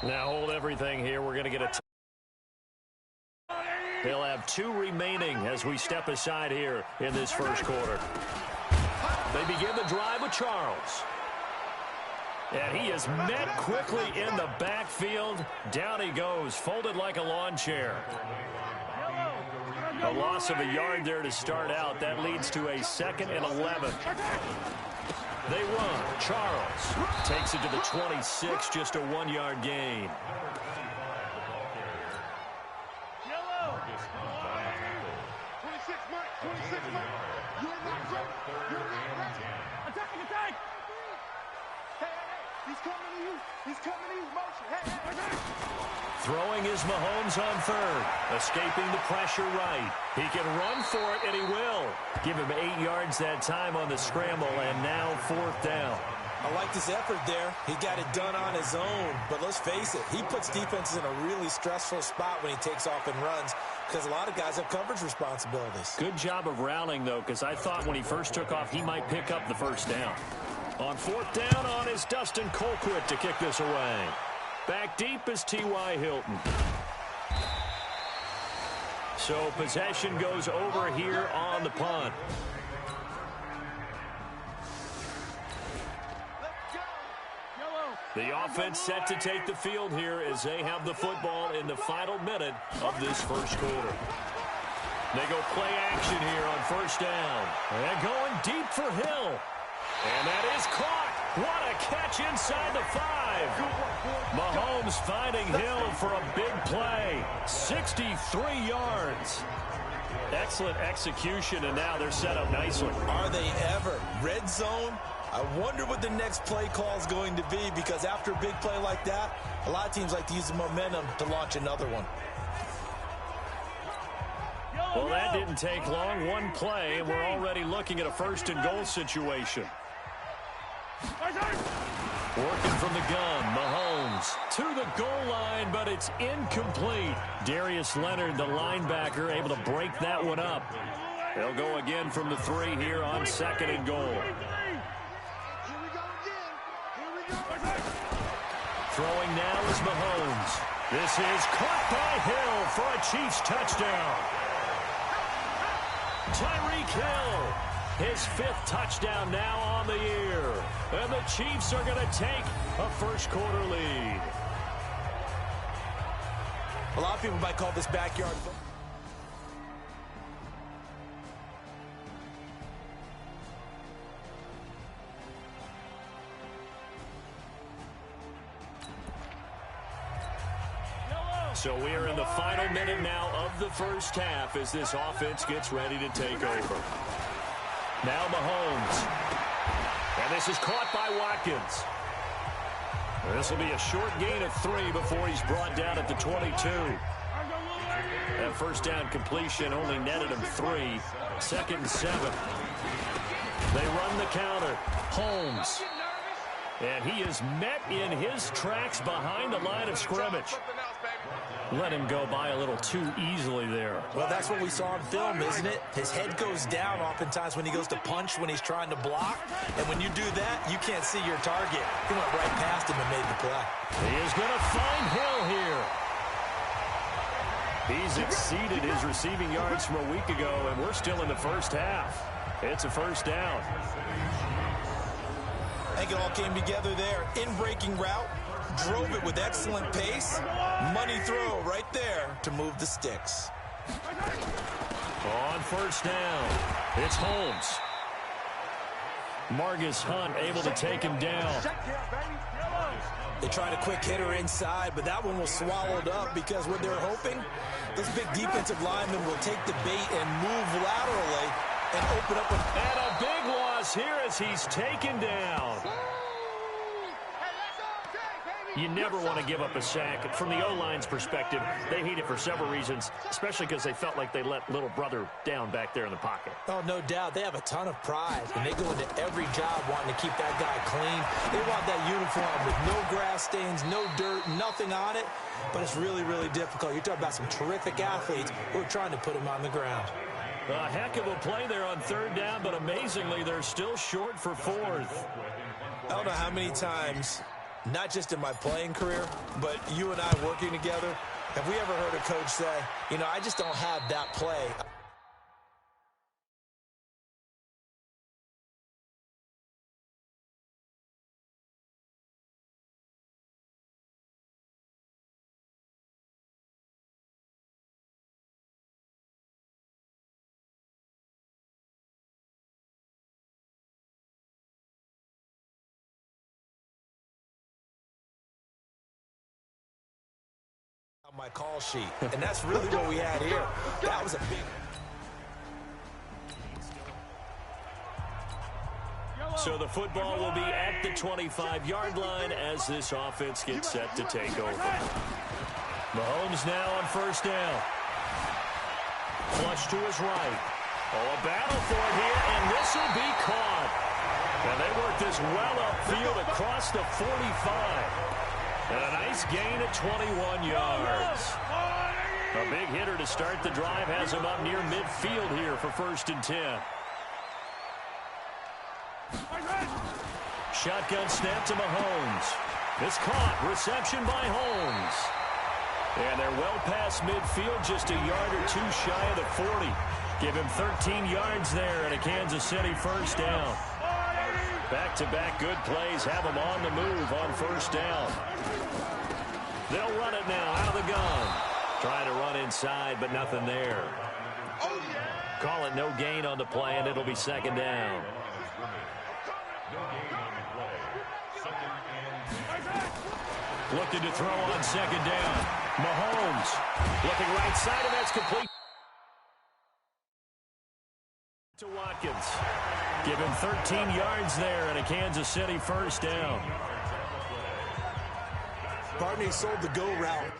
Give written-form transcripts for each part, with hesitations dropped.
Now hold everything here. We're going to get a They'll have 2 remaining as we step aside here in this first quarter. They begin the drive with Charles. And he is met quickly in the backfield. Down he goes, folded like a lawn chair. A loss of a yard there to start out. That leads to a 2nd and 11. They run. Charles takes it to the 26, just a 1-yard gain. Throwing is Mahomes on 3rd. Escaping the pressure right. He can run for it, and he will. Give him 8 yards that time on the scramble, and now 4th down. I like this effort there. He got it done on his own. But let's face it, he puts defenses in a really stressful spot when he takes off and runs because a lot of guys have coverage responsibilities. Good job of rounding, though, because I thought when he first took off, he might pick up the 1st down. On 4th down on is Dustin Colquitt to kick this away. Back deep is T.Y. Hilton. So possession goes over here on the punt. The offense set to take the field here as they have the football in the final minute of this first quarter. They go play action here on 1st down. And going deep for Hill. And that is caught. What a catch inside the 5. Mahomes finding Hill for a big play. 63 yards. Excellent execution, and now they're set up nicely. Are they ever? Red zone? I wonder what the next play call is going to be, because after a big play like that, a lot of teams like to use the momentum to launch another one. Well, that didn't take long. 1 play, and we're already looking at a 1st and goal situation. Working from the gun, Mahomes to the goal line, but it's incomplete. Darius Leonard, the linebacker, able to break that one up. They'll go again from the 3 here on 2nd and goal. Throwing now is Mahomes. This is caught by Hill for a Chiefs touchdown. Tyreek Hill, his 5th touchdown now on the year. And the Chiefs are going to take a first quarter lead. A lot of people might call this backyard football. So we are in the final minute now of the first half as this offense gets ready to take over. Now Mahomes. And this is caught by Watkins. This will be a short gain of 3 before he's brought down at the 22. That 1st down completion only netted him 3. 2nd and 7. They run the counter. Holmes. And he is met in his tracks behind the line of scrimmage. Let him go by a little too easily there. Well, that's what we saw on film, isn't it? His head goes down oftentimes when he goes to punch, when he's trying to block. And when you do that, you can't see your target. He went right past him and made the play. He is going to find Hill here. He's exceeded his receiving yards from a week ago, and we're still in the first half. It's a 1st down. I think it all came together there. In-breaking route. Drove it with excellent pace. Money throw right there to move the sticks. On 1st down, it's Holmes. Margus Hunt able to take him down. They tried a quick hitter inside, but that one was swallowed up because what they're hoping, this big defensive lineman will take the bait and move laterally and open up. And a big loss here as he's taken down. You never want to give up a sack. From the O-line's perspective, they hate it for several reasons, especially because they felt like they let little brother down back there in the pocket. Oh, no doubt. They have a ton of pride, and they go into every job wanting to keep that guy clean. They want that uniform with no grass stains, no dirt, nothing on it, but it's really, really difficult. You're talking about some terrific athletes who are trying to put him on the ground. A heck of a play there on 3rd down, but amazingly, they're still short for 4th. I don't know how many times Not just in my playing career, but you and I working together. Have we ever heard a coach say, you know, I just don't have that play? On my call sheet, and that's really what we had here. That was a big... So the football will be at the 25-yard line as this offense gets set to take over. Mahomes now on first down. Flush to his right. Oh, a battle for it here, and this will be caught. And they work this well upfield across the 45. And a nice gain at 21 yards. A big hitter to start the drive has him up near midfield here for 1st and 10. Shotgun snap to Mahomes. It's caught. Reception by Holmes. And they're well past midfield, just a yard or two shy of the 40. Give him 13 yards there and a Kansas City first down. Back-to-back good plays have them on the move on first down. They'll run it now out of the gun. Trying to run inside, but nothing there. Call it no gain on the play, and it'll be 2nd down. Looking to throw on 2nd down. Mahomes looking right side, and that's complete to Watkins. Give him 13 yards there and a Kansas City first down. Barney sold the go route.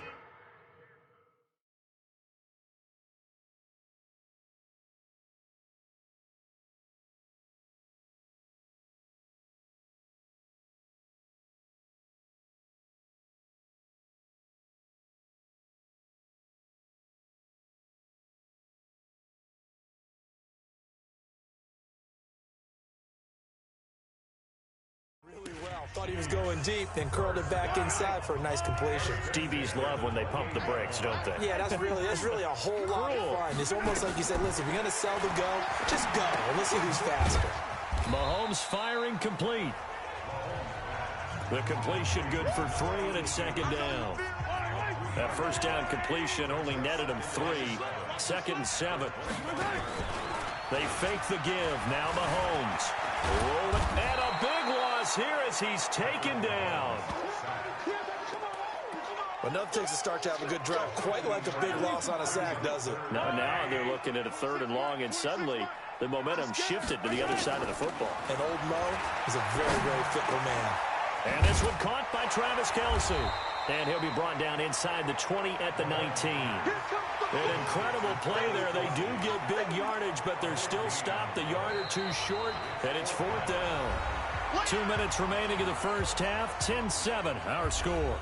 Really well. Thought he was going deep, then curled it back inside for a nice completion. DBs love when they pump the brakes, don't they? Yeah, that's really a whole lot of fun. It's almost like you said, listen, if you're going to sell the go, just go. And let's see who's faster. Mahomes firing complete. The completion good for 3, and it's 2nd down. That first down completion only netted him 3. 2nd and 7. They fake the give. Now Mahomes. Rolling, and a big loss here as he's taken down. But nothing takes a start to have a good drive. Quite like a big loss on a sack, does it? No, now they're looking at a 3rd and long, and suddenly the momentum shifted to the other side of the football. And old Mo is a very, very fickle man. And this one caught by Travis Kelce. And he'll be brought down inside the 20 at the 19. An incredible play there. They do get big yardage, but they're still stopped a yard or two short, and it's 4th down. 2 minutes remaining in the first half. 10-7, our score.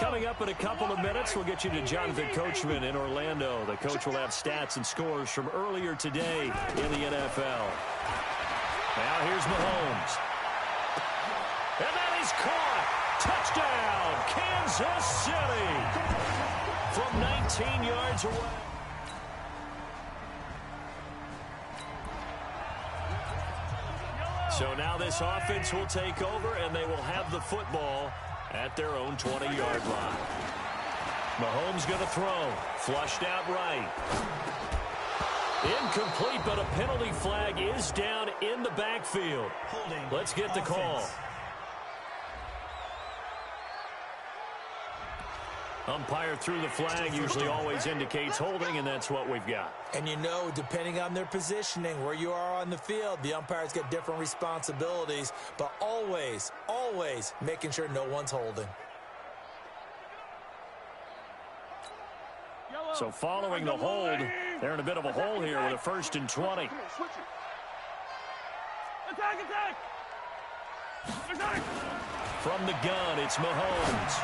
Coming up in a couple of minutes, we'll get you to Jonathan Coachman in Orlando. The coach will have stats and scores from earlier today in the NFL. Now here's Mahomes. And that is caught. Touchdown, Kansas City. From 19 yards away. So now this offense will take over, and they will have the football at their own 20-yard line. Mahomes going to throw. Flushed out right. Incomplete, but a penalty flag is down in the backfield. Let's get the call. Umpire threw the flag, usually always indicates holding, and that's what we've got. And you know, depending on their positioning, where you are on the field, the umpires get different responsibilities, but always, always making sure no one's holding. So following the hold, they're in a bit of a hole here with a 1st and 20. From the gun, it's Mahomes.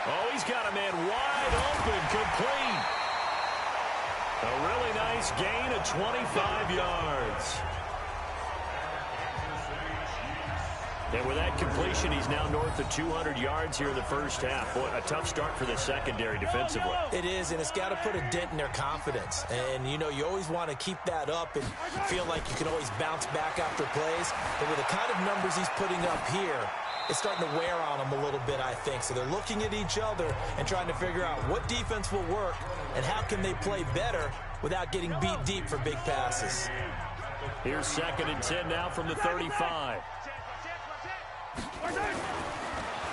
Oh, he's got a man wide open, complete. A really nice gain of 25 yards. And with that completion, he's now north of 200 yards here in the first half. Boy, a tough start for the secondary defensively. It is, and it's got to put a dent in their confidence. And, you know, you always want to keep that up and feel like you can always bounce back after plays. But with the kind of numbers he's putting up here, it's starting to wear on them a little bit, I think. So they're looking at each other and trying to figure out what defense will work and how can they play better without getting beat deep for big passes. Here's 2nd and 10 now from the 35.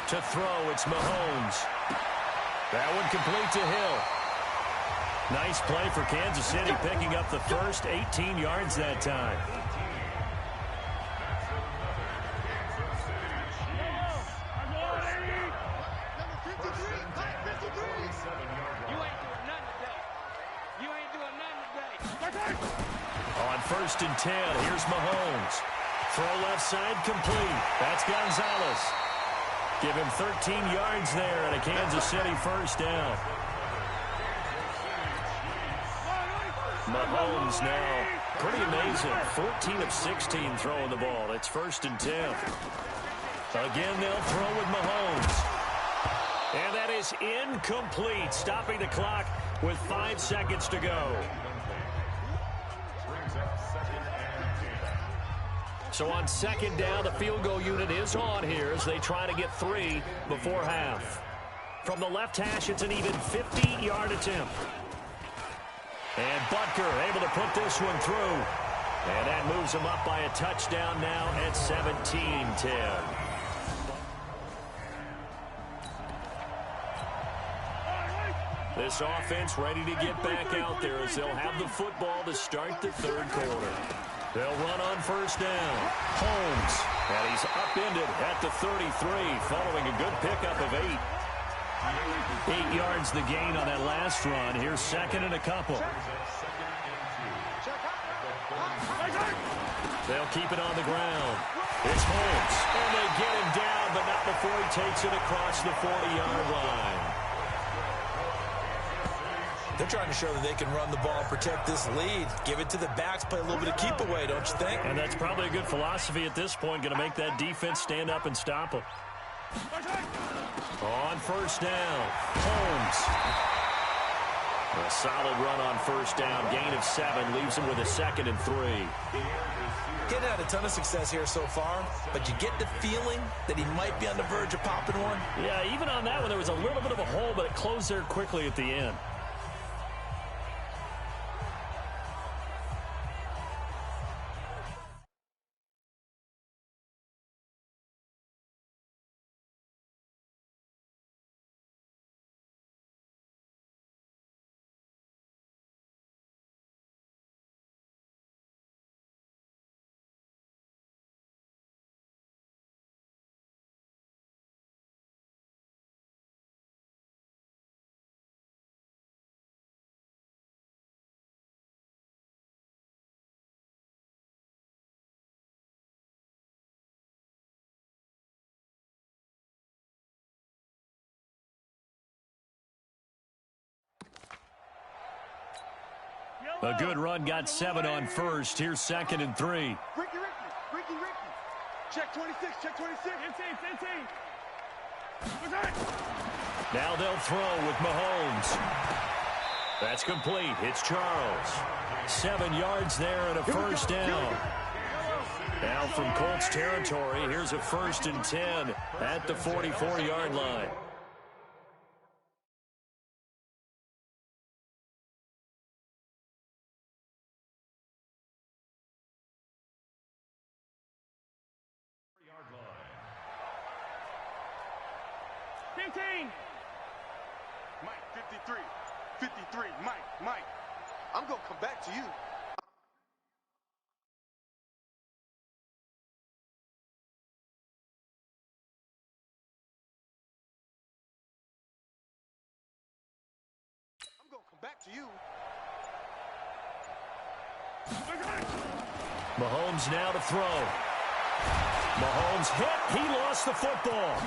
To throw, it's Mahomes. That one complete to Hill. Nice play for Kansas City, picking up the first 18 yards that time. On 1st and 10, here's Mahomes. Throw left side complete. That's Gonzalez. Give him 13 yards there and a Kansas City first down. Mahomes now, pretty amazing. 14 of 16 throwing the ball. It's 1st and 10. Again, they'll throw with Mahomes. And that is incomplete, stopping the clock with 5 seconds to go. So on 2nd down, the field goal unit is on here as they try to get 3 before half. From the left hash, it's an even 50-yard attempt. And Butker able to put this one through. And that moves him up by a touchdown now at 17-10. This offense ready to get back out there as they'll have the football to start the 3rd quarter. They'll run on 1st down. Holmes, and he's upended at the 33 following a good pickup of 8. 8 yards the gain on that last run. Here's 2nd and a couple. They'll keep it on the ground. It's Holmes, and they get him down, but not before he takes it across the 40-yard line. They're trying to show that they can run the ball and protect this lead. Give it to the backs, play a little bit of keep away, don't you think? And that's probably a good philosophy at this point, going to make that defense stand up and stop them. On 1st down, Holmes. A solid run on 1st down, gain of 7, leaves him with a 2nd and 3. Getting had a ton of success here so far, but you get the feeling that he might be on the verge of popping one. Yeah, even on that one, there was a little bit of a hole, but it closed there quickly at the end. A good run, got 7 on 1st. Here's 2nd and 3. Ricky. Check 26, check 26. 15. Now they'll throw with Mahomes. That's complete. It's Charles. 7 yards there and a first down. Now from Colts territory, here's a 1st and 10 at the 44-yard line. Mike, 53, Mike, I'm gonna come back to you. I'm gonna come back to you. Mahomes now to throw. Mahomes hit. He lost the football.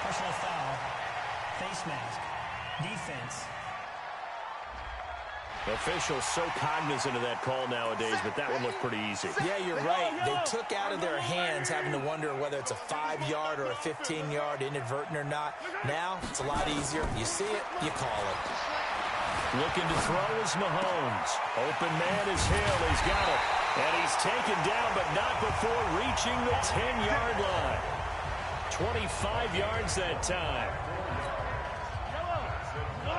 Personal foul, face mask, defense. Officials so cognizant of that call nowadays, but that one looked pretty easy. Yeah, you're right. They took out of their hands having to wonder whether it's a 5-yard or a 15-yard inadvertent or not. Now, it's a lot easier. You see it, you call it. Looking to throw is Mahomes. Open man is Hill. He's got it. And he's taken down, but not before reaching the 10-yard line. 25 yards that time.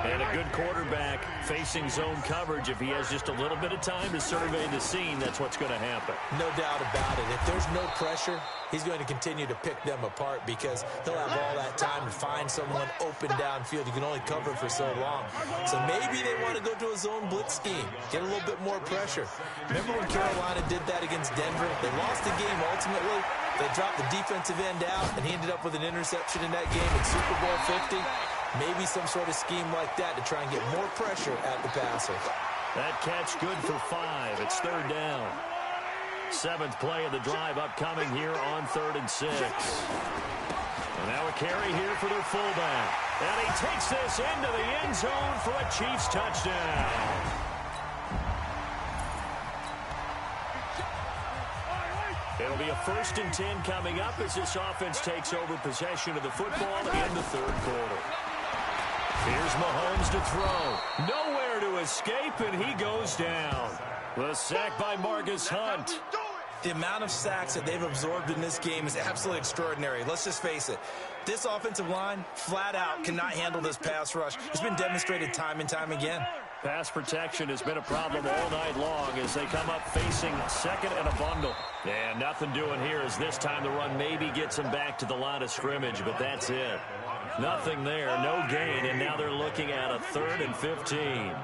And a good quarterback facing zone coverage. If he has just a little bit of time to survey the scene, that's what's going to happen. No doubt about it. If there's no pressure, he's going to continue to pick them apart because he'll have all that time to find someone open downfield. You can only cover for so long. So maybe they want to go to a zone blitz scheme, get a little bit more pressure. Remember when Carolina did that against Denver? They lost the game ultimately. They dropped the defensive end out, and he ended up with an interception in that game in Super Bowl 50. Maybe some sort of scheme like that to try and get more pressure at the passer. That catch good for 5. It's 3rd down. 7th play of the drive upcoming here on 3rd and 6. And now a carry here for their fullback. And he takes this into the end zone for a Chiefs touchdown. It'll be a 1st and 10 coming up as this offense takes over possession of the football in the 3rd quarter. Here's Mahomes to throw. Nowhere to escape, and he goes down. The sack by Marcus Hunt. The amount of sacks that they've absorbed in this game is absolutely extraordinary. Let's just face it. This offensive line, flat out, cannot handle this pass rush. It's been demonstrated time and time again. Pass protection has been a problem all night long as they come up facing 2nd and a bundle. And nothing doing here as this time the run maybe gets them back to the line of scrimmage, but that's it. Nothing there, no gain, and now they're looking at a 3rd and 15.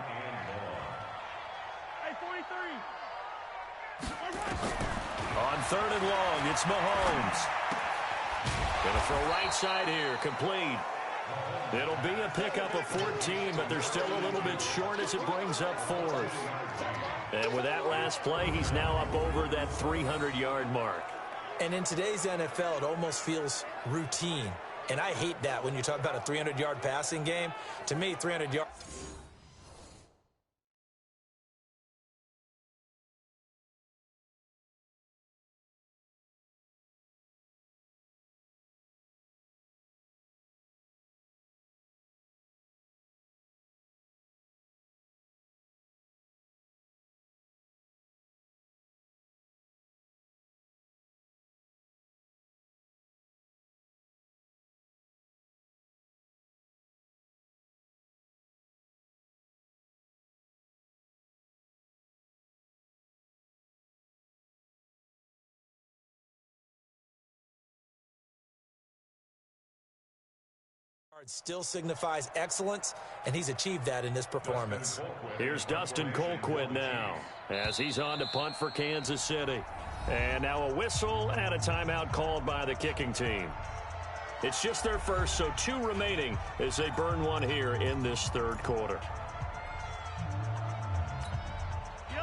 On 3rd and long, it's Mahomes. Gonna throw right side here, complete. It'll be a pickup of 14, but they're still a little bit short as it brings up 4th. And with that last play, he's now up over that 300-yard mark. And in today's NFL, it almost feels routine. And I hate that when you talk about a 300-yard passing game. To me, 300 yards. Still signifies excellence, and he's achieved that in this performance. Here's Dustin Colquitt now as he's on to punt for Kansas City. And now a whistle and a timeout called by the kicking team. It's just their first, so 2 remaining as they burn one here in this 3rd quarter.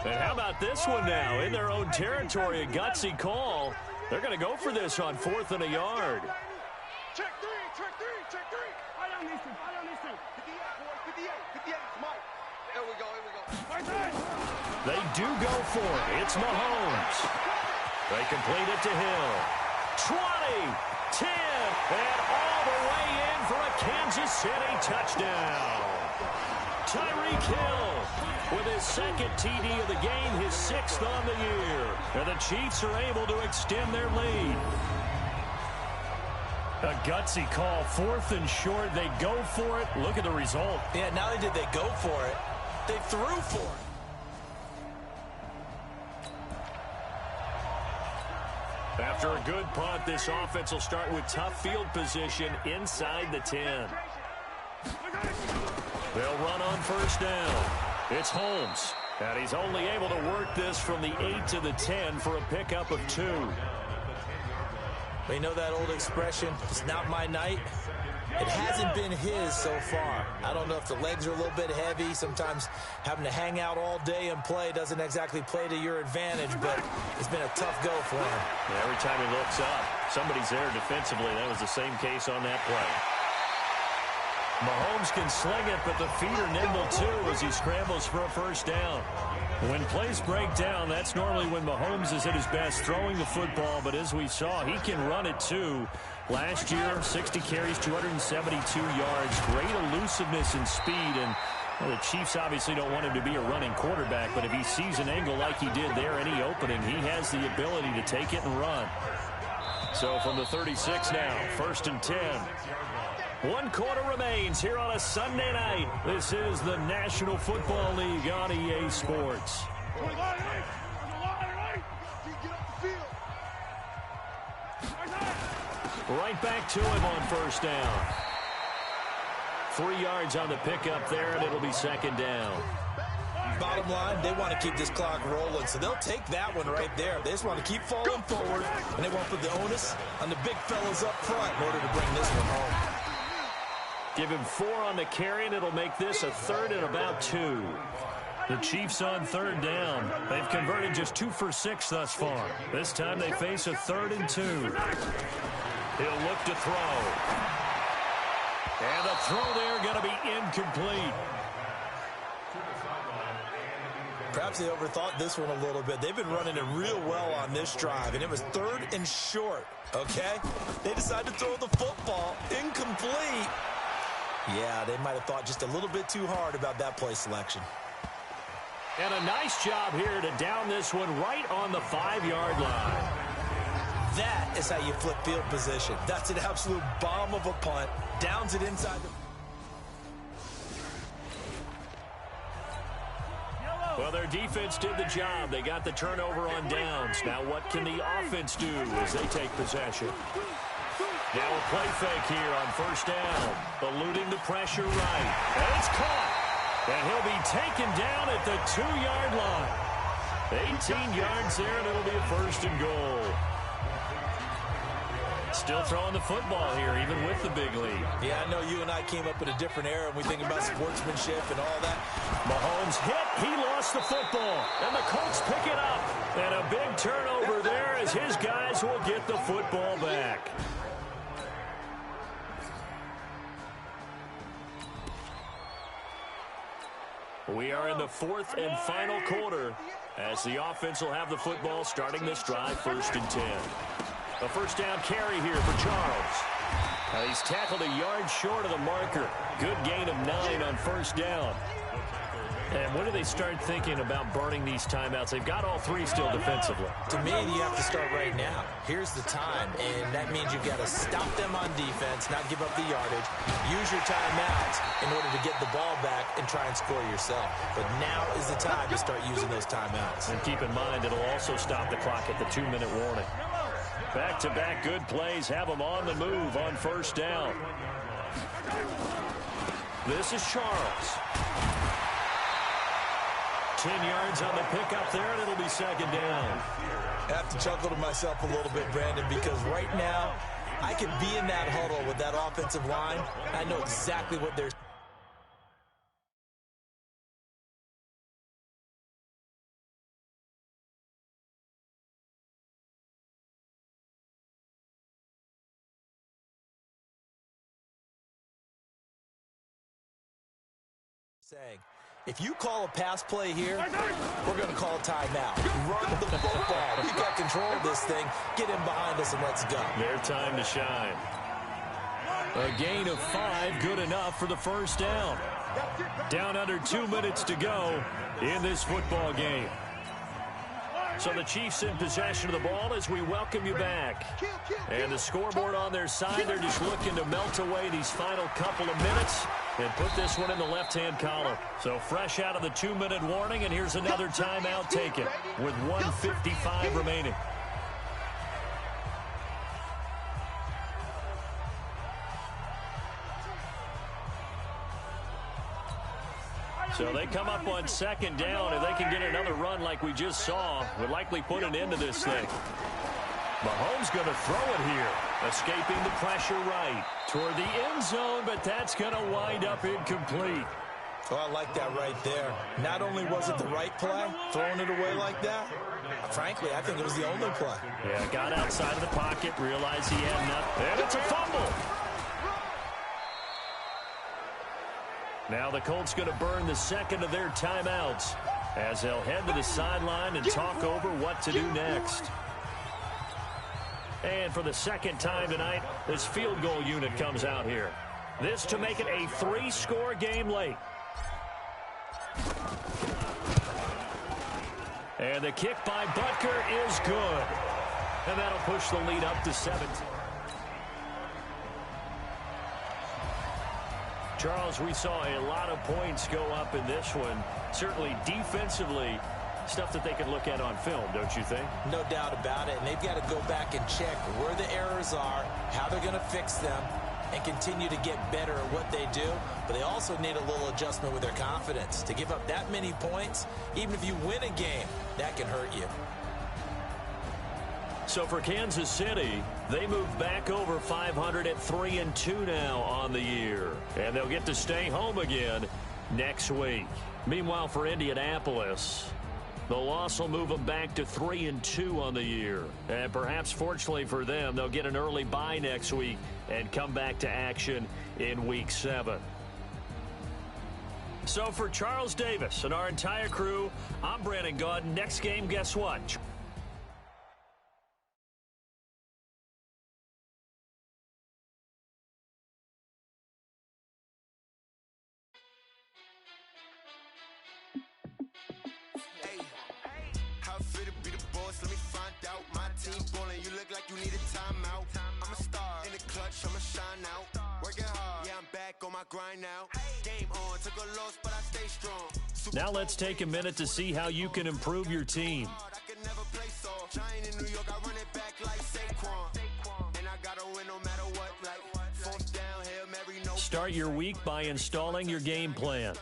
And how about this one now? In their own territory, a gutsy call. They're going to go for this on 4th and a yard. Check 3, check 3, check 3. I don't need to. 58, 58, Mike. Here we go. They do go for it. It's Mahomes. They complete it to Hill. 20, 10, and all the way in for a Kansas City touchdown. Tyreek Hill with his 2nd TD of the game, his 6th on the year. And the Chiefs are able to extend their lead. A gutsy call, 4th and short. They go for it. Look at the result. Yeah, not only did they go for it, they threw for it. After a good punt, this offense will start with tough field position inside the 10. They'll run on 1st down. It's Holmes. And he's only able to work this from the 8 to the 10 for a pickup of 2. You know that old expression, it's not my night? It hasn't been his so far. I don't know if the legs are a little bit heavy. Sometimes having to hang out all day and play doesn't exactly play to your advantage, but it's been a tough go for him. Yeah, every time he looks up, somebody's there defensively. That was the same case on that play. Mahomes can sling it, but the feet are nimble too as he scrambles for a first down. When plays break down, that's normally when Mahomes is at his best throwing the football, but as we saw, he can run it too. Last year, 60 carries, 272 yards, great elusiveness and speed, and well, the Chiefs obviously don't want him to be a running quarterback, but if he sees an angle like he did there, any opening, he has the ability to take it and run. So from the 36 now, 1st and 10. 1 quarter remains here on a Sunday night. This is the National Football League on EA Sports. Right back to him on first down. 3 yards on the pickup there, and it'll be 2nd down. Bottom line, they want to keep this clock rolling, so they'll take that one right there. They just want to keep falling forward, and they want to put the onus on the big fellas up front in order to bring this one home. Give him 4 on the carry, and it'll make this a 3rd and about 2. The Chiefs on 3rd down. They've converted just 2 for 6 thus far. This time they face a 3rd and 2. He'll look to throw. And the throw there going to be incomplete. Perhaps they overthought this one a little bit. They've been running it real well on this drive, and it was 3rd and short, okay? They decided to throw the football. Incomplete. Yeah, they might have thought just a little bit too hard about that play selection. And a nice job here to down this one right on the 5-yard line. That is how you flip field position. That's an absolute bomb of a punt. Downs it inside the... Well, their defense did the job. They got the turnover on downs. Now what can the offense do as they take possession? Now a play fake here on first down. Eluding the pressure right. And it's caught. And he'll be taken down at the 2-yard line. 18 yards there, and it'll be a 1st and goal. Still throwing the football here, even with the big lead. Yeah, I know you and I came up in a different era, and we think about sportsmanship and all that. Mahomes hit. He lost the football. And the Colts pick it up. And a big turnover there as his guys will get the football back. We are in the 4th and final quarter as the offense will have the football starting this drive 1st and 10. A first down carry here for Charles. He's tackled a yard short of the marker. Good gain of 9 on first down. And when do they start thinking about burning these timeouts? They've got all 3 still defensively. To me, you have to start right now. Here's the time, and that means you've got to stop them on defense, not give up the yardage. Use your timeouts in order to get the ball back and try and score yourself. But now is the time to start using those timeouts. And keep in mind, it'll also stop the clock at the 2-minute warning. Back-to-back good plays have them on the move on first down. This is Charles. 10 yards on the pickup there, and it'll be 2nd down. I have to chuckle to myself a little bit, Brandon, because right now I could be in that huddle with that offensive line. I know exactly what they're saying. If you call a pass play here, we're going to call a timeout. Run the football. We got control of this thing. Get in behind us and let's go. Their time to shine. A gain of 5, good enough for the first down. Down under 2 minutes to go in this football game. So the Chiefs in possession of the ball as we welcome you back. And the scoreboard on their side, they're just looking to melt away these final couple of minutes and put this one in the left-hand column. So fresh out of the 2-minute warning, and here's another timeout taken with 1:55 remaining. So they come up on 2nd down. If they can get another run like we just saw, would likely put an end to this thing. Mahomes going to throw it here. Escaping the pressure right toward the end zone, but that's going to wind up incomplete. Oh, I like that right there. Not only was it the right play, throwing it away like that, frankly, I think it was the only play. Yeah, got outside of the pocket, realized he had nothing, and it's a fumble. Now the Colts going to burn the second of their timeouts as they'll head to the sideline and talk over what to do next. And for the second time tonight, this field goal unit comes out here. This to make it a 3-score game late. And the kick by Butker is good. And that'll push the lead up to 17. Charles, we saw a lot of points go up in this one. Certainly defensively, stuff that they can look at on film, don't you think? No doubt about it. And they've got to go back and check where the errors are, how they're going to fix them, and continue to get better at what they do. But they also need a little adjustment with their confidence. To give up that many points, even if you win a game, that can hurt you. So for Kansas City, they move back over 500 at 3-2 now on the year. And they'll get to stay home again next week. Meanwhile, for Indianapolis, the loss will move them back to 3-2 on the year. And perhaps fortunately for them, they'll get an early bye next week and come back to action in Week 7. So for Charles Davis and our entire crew, I'm Brandon Gaudin. Next game, guess what? Now let's take a minute to see how you can improve your team. Start your week by installing your game plan.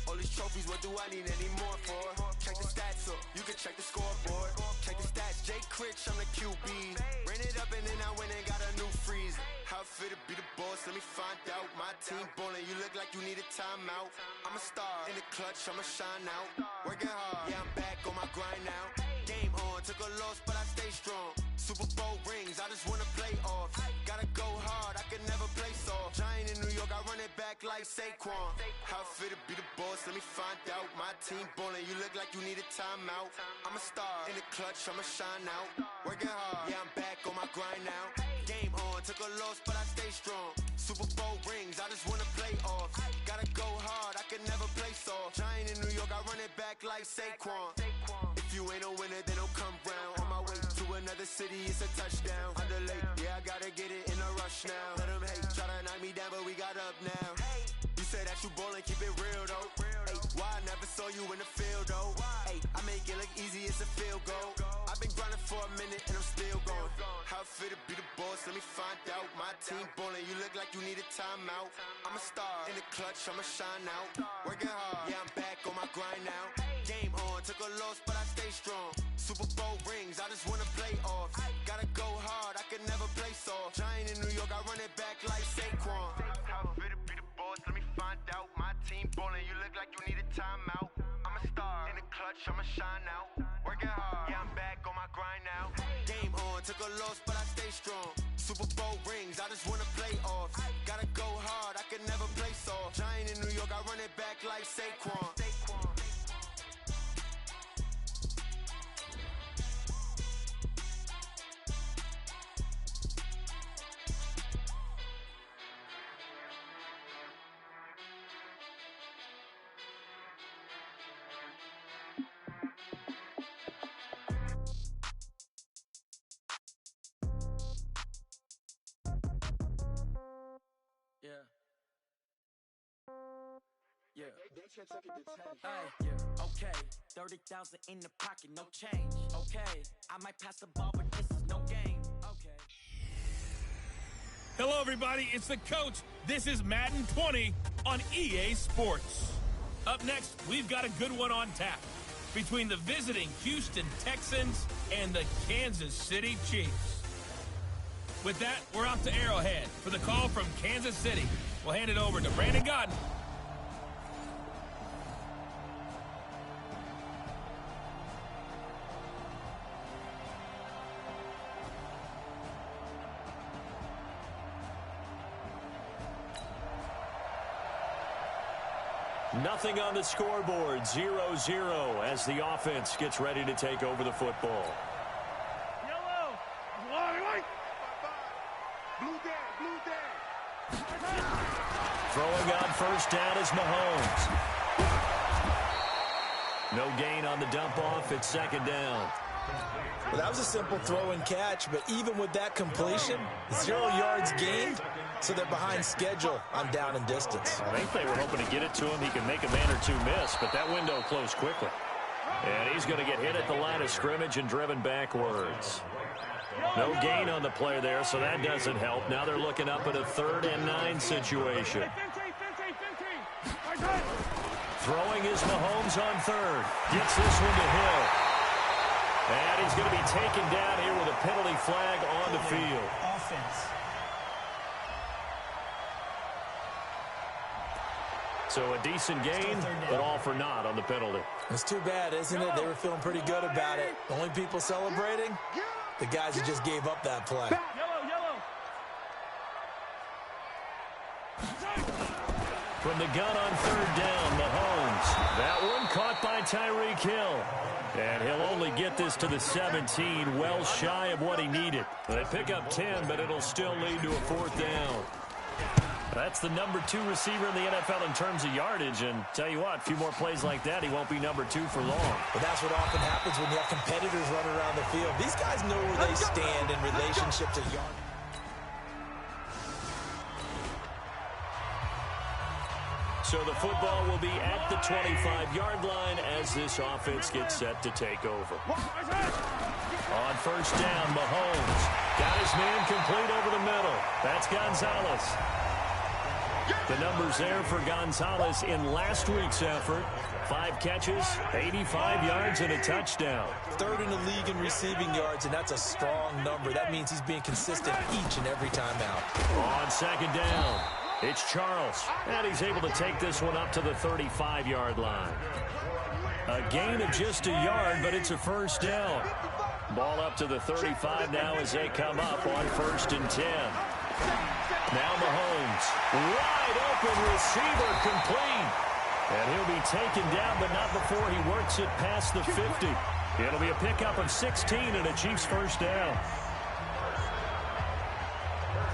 All these trophies, what do I need any more for? Check the stats up, you can check the scoreboard. Check the stats, Jay Critch, I'm the QB. Ran it up and then I went and got a new freeze. How fit to be the boss, let me find out. My team ballin', you look like you need a timeout. I'm a star, in the clutch, I'ma shine out. Working hard, yeah, I'm back on my grind now. Game on, took a loss, but I stay strong. Super Bowl rings, I just wanna play off. Gotta go hard, I can never play soft. Giant in New York, I run it back like Saquon. How fit to be the boss, let me find out. My team ballin', you look like you need a timeout. I'm a star, in the clutch, I'ma shine out. Working hard, yeah, I'm back on my grind now. Game on, took a loss, but I stay strong. Super Bowl rings, I just wanna play off. Gotta go hard, I can never play soft. Giant in New York, I run it back like Saquon. If you ain't a winner, then don't come round. On my way to another city, it's a touchdown. Underlay, yeah, I gotta get it in a rush now. Let them hate, try to knock me down, but we got up now. You say that you ballin', keep it real though. Ay, why I never saw you in the field though? Ay, I make it look easy, it's a field goal. I've been grinding for a minute and I'm still going. How fit to be the boss, let me find out. My team ballin', you look like you need a timeout. I'm a star, in the clutch, I'ma shine out. Working hard, yeah, I'm back on my grind now. Game on, took a loss, but I stay strong. Super Bowl rings, I just wanna play off. Gotta go hard, I can never play soft. Giant in New York, I run it back like Saquon. How fit to be the boss, let me find out. My team ballin', you look like you need a timeout. I'm a star, in the clutch, I'ma shine out. Working hard, yeah, I'm back on my grind now. Game on, took a loss, but I stay strong. Super Bowl rings, I just wanna play off. Gotta go hard, I can never play soft. Giant in New York, I run it back like Saquon. Yeah. Okay. 30,000 in the pocket, no change. Okay. I might pass the ball, but this is no game. Okay. Hello, everybody. It's the coach. This is Madden 20 on EA Sports. Up next, we've got a good one on tap between the visiting Houston Texans and the Kansas City Chiefs. With that, we're off to Arrowhead for the call from Kansas City. We'll hand it over to Brandon Gaudin. Nothing on the scoreboard, 0-0 as the offense gets ready to take over the football. Yellow. White. Blue down. Throwing on first down is Mahomes. No gain on the dump off. It's second down. Well, that was a simple throw and catch, but even with that completion, 0 yards gained, so they're behind schedule on down and distance. I think they were hoping to get it to him. He can make a man or two miss, but that window closed quickly. And he's going to get hit at the line of scrimmage and driven backwards. No gain on the play there, so that doesn't help. Now they're looking up at a 3rd and 9 situation. Throwing is Mahomes on 3rd. Gets this one to Hill. And he's going to be taken down here with a penalty flag on the field. Offense. So a decent gain, but all for naught on the penalty. It's too bad, isn't it? They were feeling pretty good about it. The only people celebrating, the guys who just gave up that play. From the gun on 3rd down, Mahomes. That one caught by Tyreek Hill. And he'll only get this to the 17, well shy of what he needed. They pick up 10, but it'll still lead to a 4th down. That's the number 2 receiver in the NFL in terms of yardage. And tell you what, a few more plays like that, he won't be number 2 for long. But that's what often happens when you have competitors running around the field. These guys know where they stand in relationship to yardage. So the football will be at the 25-yard line as this offense gets set to take over. On first down, Mahomes got his man complete over the middle. That's Gonzalez. The numbers there for Gonzalez in last week's effort. 5 catches, 85 yards, and a touchdown. 3rd in the league in receiving yards, and that's a strong number. That means he's being consistent each and every time out. On second down, it's Charles, and he's able to take this one up to the 35-yard line. A gain of just a yard, but it's a first down. Ball up to the 35 now as they come up on 1st and 10. Now Mahomes, wide open receiver, complete. And he'll be taken down, but not before he works it past the 50. It'll be a pickup of 16 and a Chiefs first down.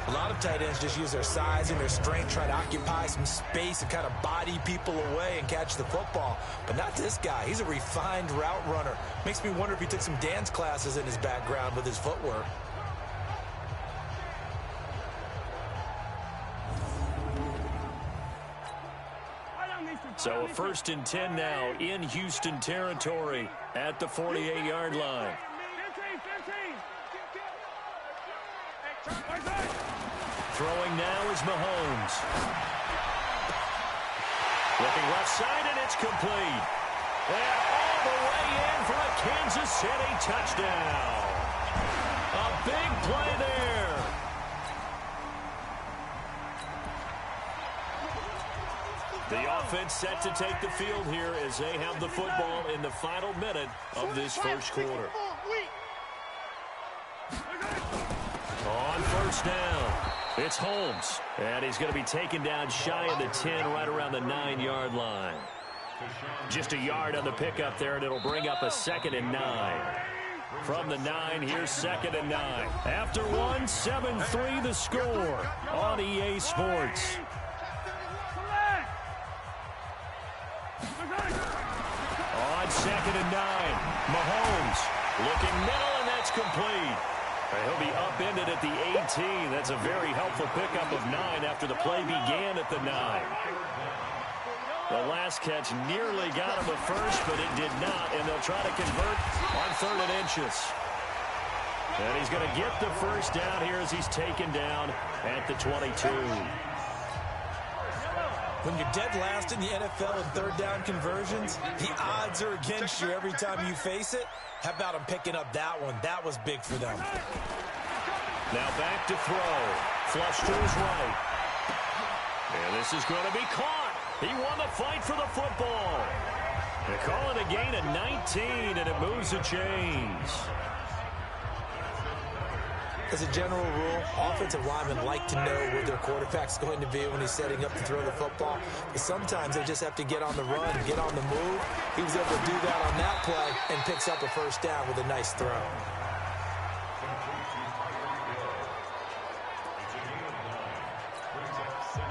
A lot of tight ends just use their size and their strength, try to occupy some space and kind of body people away and catch the football. But not this guy. He's a refined route runner. Makes me wonder if he took some dance classes in his background with his footwork. So a 1st and 10 now in Houston territory at the 48-yard line. Throwing now is Mahomes. Looking left side, and it's complete. And all the way in for a Kansas City touchdown. A big play there. The offense set to take the field here as they have the football in the final minute of this first quarter. On first down, it's Holmes. And he's going to be taken down shy of the 10, right around the 9-yard line. Just a yard on the pickup there, and it'll bring up a 2nd and 9. From the 9, here's 2nd and 9. After one, 7-3 the score on EA Sports. On 2nd and 9, Mahomes looking middle, and that's complete. He'll be upended at the 18. That's a very helpful pickup of 9 after the play began at the 9. The last catch nearly got him a first, but it did not, and they'll try to convert on 3rd and inches. And he's going to get the first down here as he's taken down at the 22. When you're dead last in the NFL in 3rd down conversions, the odds are against you every time you face it. How about him picking up that one? That was big for them. Now back to throw. Flush to his right. And this is going to be caught. He won the fight for the football. They call it a gain of 19, and it moves the chains. As a general rule, offensive linemen like to know where their quarterback's going to be when he's setting up to throw the football. But sometimes they just have to get on the run, get on the move. He was able to do that on that play and picks up a first down with a nice throw.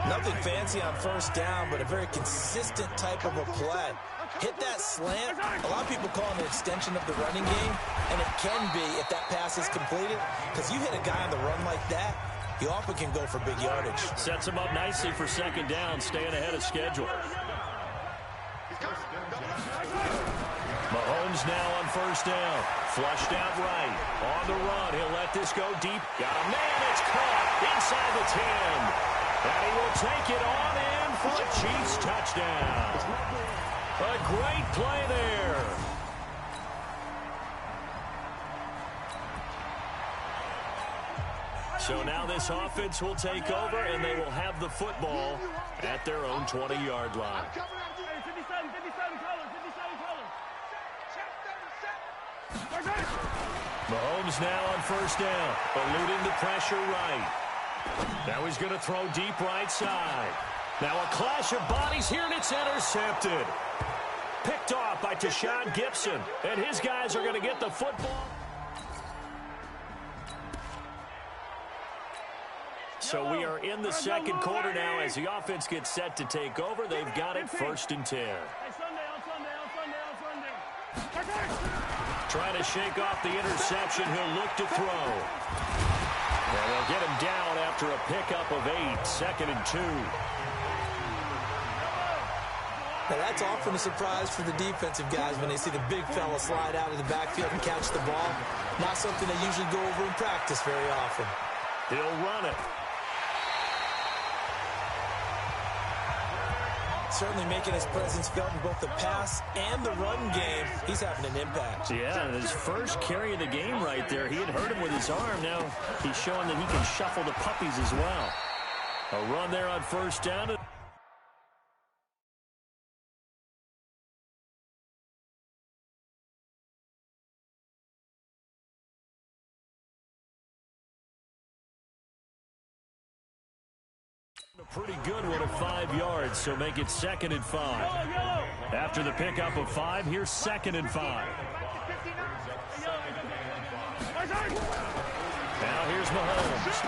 Nothing fancy on first down, but a very consistent type of a play. Hit that slant. A lot of people call it an extension of the running game, and it can be if that pass is completed, because you hit a guy on the run like that, he often can go for big yardage. Sets him up nicely for second down, staying ahead of schedule. Mahomes now on first down. Flushed out right. On the run. He'll let this go deep. Got a man. It's caught inside the 10. And he will take it on in for a Chiefs touchdown. A great play there. So now this offense will take over, and they will have the football at their own 20-yard line. Mahomes now on first down, eluding the pressure right. Now he's going to throw deep right side. Now a clash of bodies here, and it's intercepted. Picked off by Tashawn Gibson, and his guys are going to get the football. So we are in the second quarter now as the offense gets set to take over. They've got it 1st and 10. Trying to shake off the interception. He'll look to throw. And they'll get him down after a pickup of 8, 2nd and 2. Now that's often a surprise for the defensive guys when they see the big fella slide out of the backfield and catch the ball. Not something they usually go over in practice very often. He'll run it. Certainly making his presence felt in both the pass and the run game. He's having an impact. Yeah, his first carry of the game right there. He had hurt him with his arm. Now he's showing that he can shuffle the puppies as well. A run there on first down. A pretty good one of 5 yards, so make it 2nd and 5. After the pickup of 5, here's 2nd and 5. Now here's Mahomes.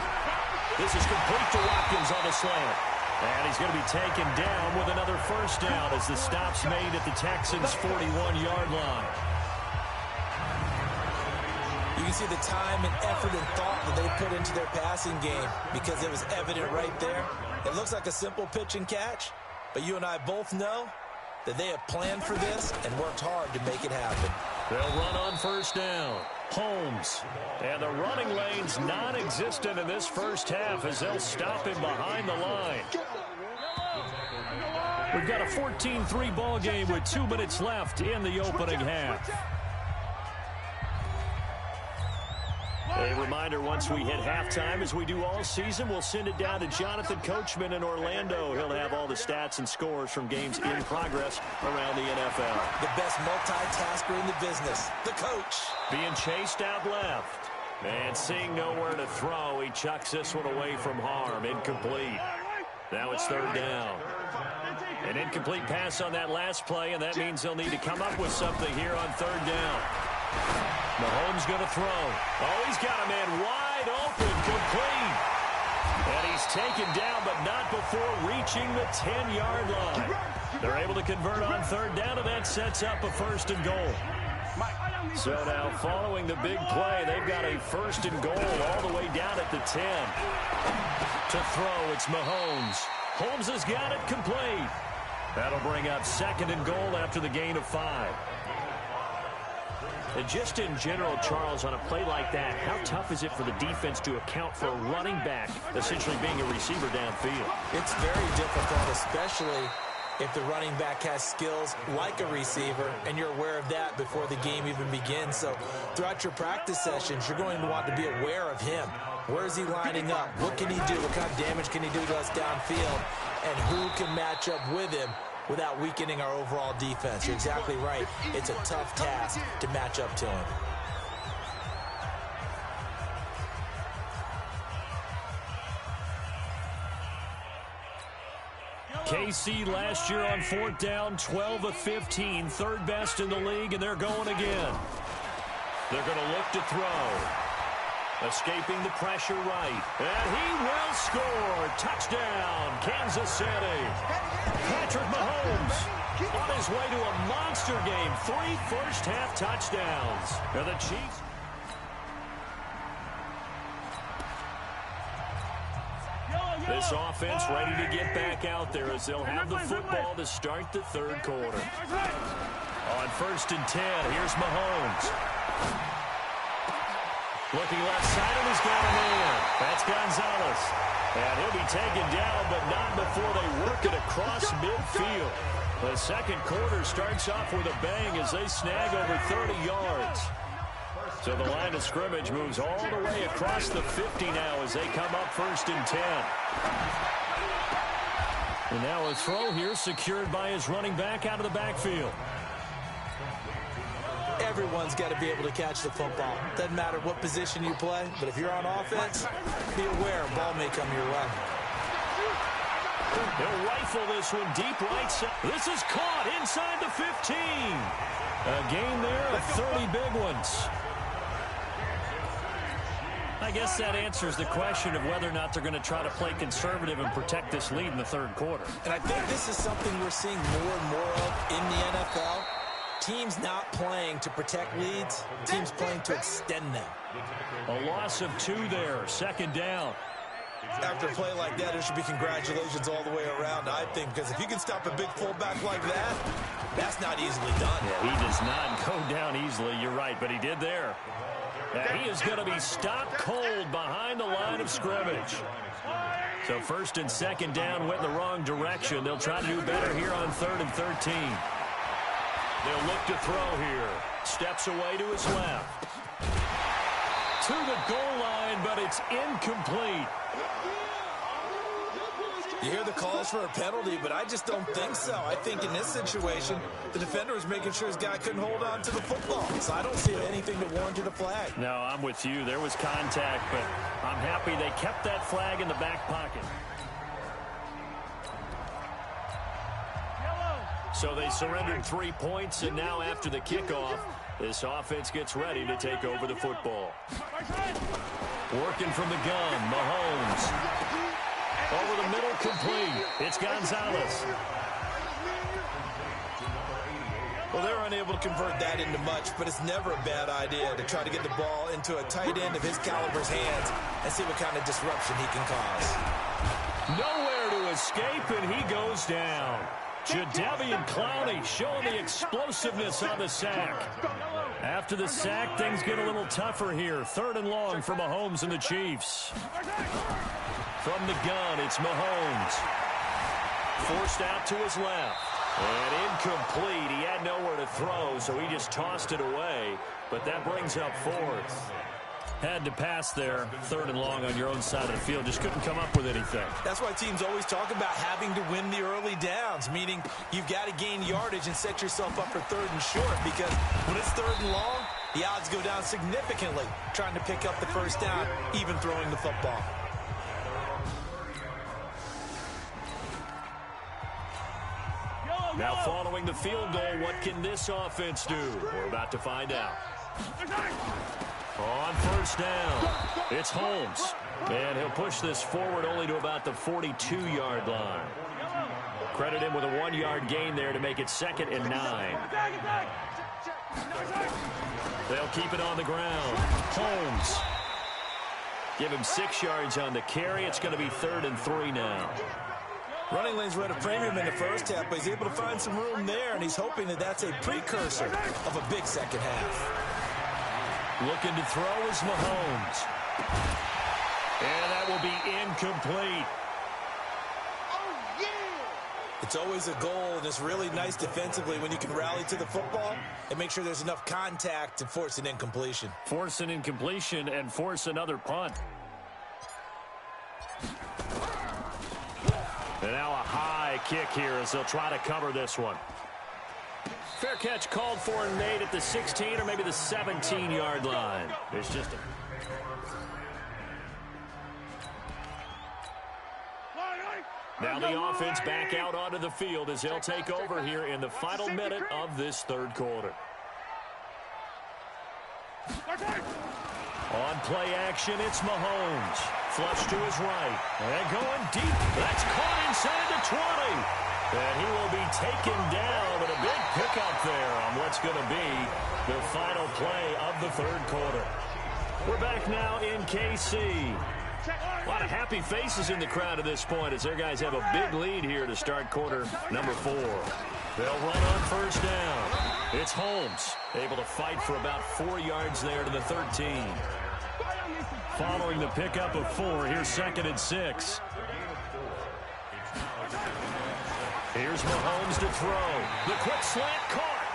This is complete to Watkins on the slant. And he's going to be taken down with another first down as the stop's made at the Texans' 41-yard line. You can see the time and effort and thought that they put into their passing game because it was evident right there. It looks like a simple pitch and catch, but you and I both know that they have planned for this and worked hard to make it happen. They'll run on first down. Holmes. And the running lane's non-existent in this first half as they'll stop him behind the line. We've got a 14-3 ball game with 2 minutes left in the opening half. A reminder, once we hit halftime, as we do all season, we'll send it down to Jonathan Coachman in Orlando. He'll have all the stats and scores from games in progress around the NFL. The best multitasker in the business, the coach. Being chased out left. And seeing nowhere to throw, he chucks this one away from harm. Incomplete. Now it's 3rd down. An incomplete pass on that last play, and that means they'll need to come up with something here on 3rd down. Mahomes going to throw. Oh, he's got a man wide open, complete. And he's taken down, but not before reaching the 10-yard line. They're able to convert on 3rd down, and that sets up a 1st and goal. So now, following the big play, they've got a 1st and goal all the way down at the 10. To throw, it's Mahomes. Holmes has got it complete. That'll bring up 2nd and goal after the gain of 5. And just in general, Charles, on a play like that, how tough is it for the defense to account for a running back essentially being a receiver downfield? It's very difficult, especially if the running back has skills like a receiver, and you're aware of that before the game even begins. So throughout your practice sessions, you're going to want to be aware of him. Where is he lining up? What can he do? What kind of damage can he do to us downfield? And who can match up with him without weakening our overall defense? You're exactly right. It's a tough task to match up to him. KC last year on fourth down, 12 of 15, third best in the league, and they're going again. They're going to look to throw. Escaping the pressure right. And he will score. Touchdown, Kansas City. Patrick Mahomes on his way to a monster game. 3 first-half touchdowns. And the Chiefs. This offense ready to get back out there as they'll have the football to start the third quarter. On 1st and 10, here's Mahomes. Looking left side, and he's got a man. That's Gonzalez. And he'll be taken down, but not before they work it across midfield. The second quarter starts off with a bang as they snag over 30 yards. So the line of scrimmage moves all the way across the 50 now as they come up 1st and 10. And now a throw here secured by his running back out of the backfield. Everyone's got to be able to catch the football. Doesn't matter what position you play, but if you're on offense, be aware a ball may come your way. He'll rifle this one deep right side. This is caught inside the 15. A gain there of 30 big ones. I guess that answers the question of whether or not they're going to try to play conservative and protect this lead in the third quarter. And I think this is something we're seeing more and more of in the NFL. Teams not playing to protect leads, teams playing to extend them. A loss of 2 there, 2nd down. After a play like that, there should be congratulations all the way around, I think, because if you can stop a big fullback like that, that's not easily done. Yeah, he does not go down easily, you're right, but he did there. He is going to be stopped cold behind the line of scrimmage. So 1st and 2nd down went in the wrong direction. They'll try to do better here on 3rd and 13. They'll look to throw here. Steps away to his left. To the goal line, but it's incomplete. You hear the calls for a penalty, but I just don't think so. I think in this situation, the defender was making sure his guy couldn't hold on to the football. So I don't see anything to warrant a flag. No, I'm with you. There was contact, but I'm happy they kept that flag in the back pocket. So they surrendered 3 points, and now after the kickoff, this offense gets ready to take over the football. Working from the gun, Mahomes. Over the middle, complete. It's Gonzalez. Well, they're unable to convert that into much, but it's never a bad idea to try to get the ball into a tight end of his caliber's hands and see what kind of disruption he can cause. Nowhere to escape, and he goes down. Jadeveon Clowney showing the explosiveness on the sack. After the sack, things get a little tougher here. 3rd and long for Mahomes and the Chiefs. From the gun, it's Mahomes. Forced out to his left. And incomplete. He had nowhere to throw, so he just tossed it away. But that brings up 4th. Had to pass there. 3rd and long on your own side of the field. Just couldn't come up with anything. That's why teams always talk about having to win the early downs, meaning you've got to gain yardage and set yourself up for 3rd and short, because when it's 3rd and long, the odds go down significantly trying to pick up the first down, even throwing the football. Now following the field goal, what can this offense do? We're about to find out. On 1st down, it's Holmes. And he'll push this forward only to about the 42-yard line. Credit him with a 1-yard gain there to make it 2nd and 9. They'll keep it on the ground. Holmes. Give him 6 yards on the carry. It's going to be 3rd and 3 now. Running lanes were at a premium in the first half, but he's able to find some room there, and he's hoping that that's a precursor of a big second half. Looking to throw is Mahomes. And that will be incomplete. It's always a goal, and it's really nice defensively when you can rally to the football and make sure there's enough contact to force an incompletion. Force an incompletion and force another punt. And now a high kick here as they'll try to cover this one. Fair catch called for and made at the 16 or maybe the 17-yard line. It's just a... Now the offense back out onto the field as they'll take over here in the final minute of this third quarter. On play action, it's Mahomes. Flush to his right. And going deep. That's caught inside the 20. And he will be taken down. But a big pickup there on what's going to be the final play of the third quarter. We're back now in KC. A lot of happy faces in the crowd at this point as their guys have a big lead here to start quarter number 4. They'll run on first down. It's Holmes, able to fight for about 4 yards there to the 13. Following the pickup of 4, here's 2nd and 6. Here's Mahomes to throw. The quick slant caught.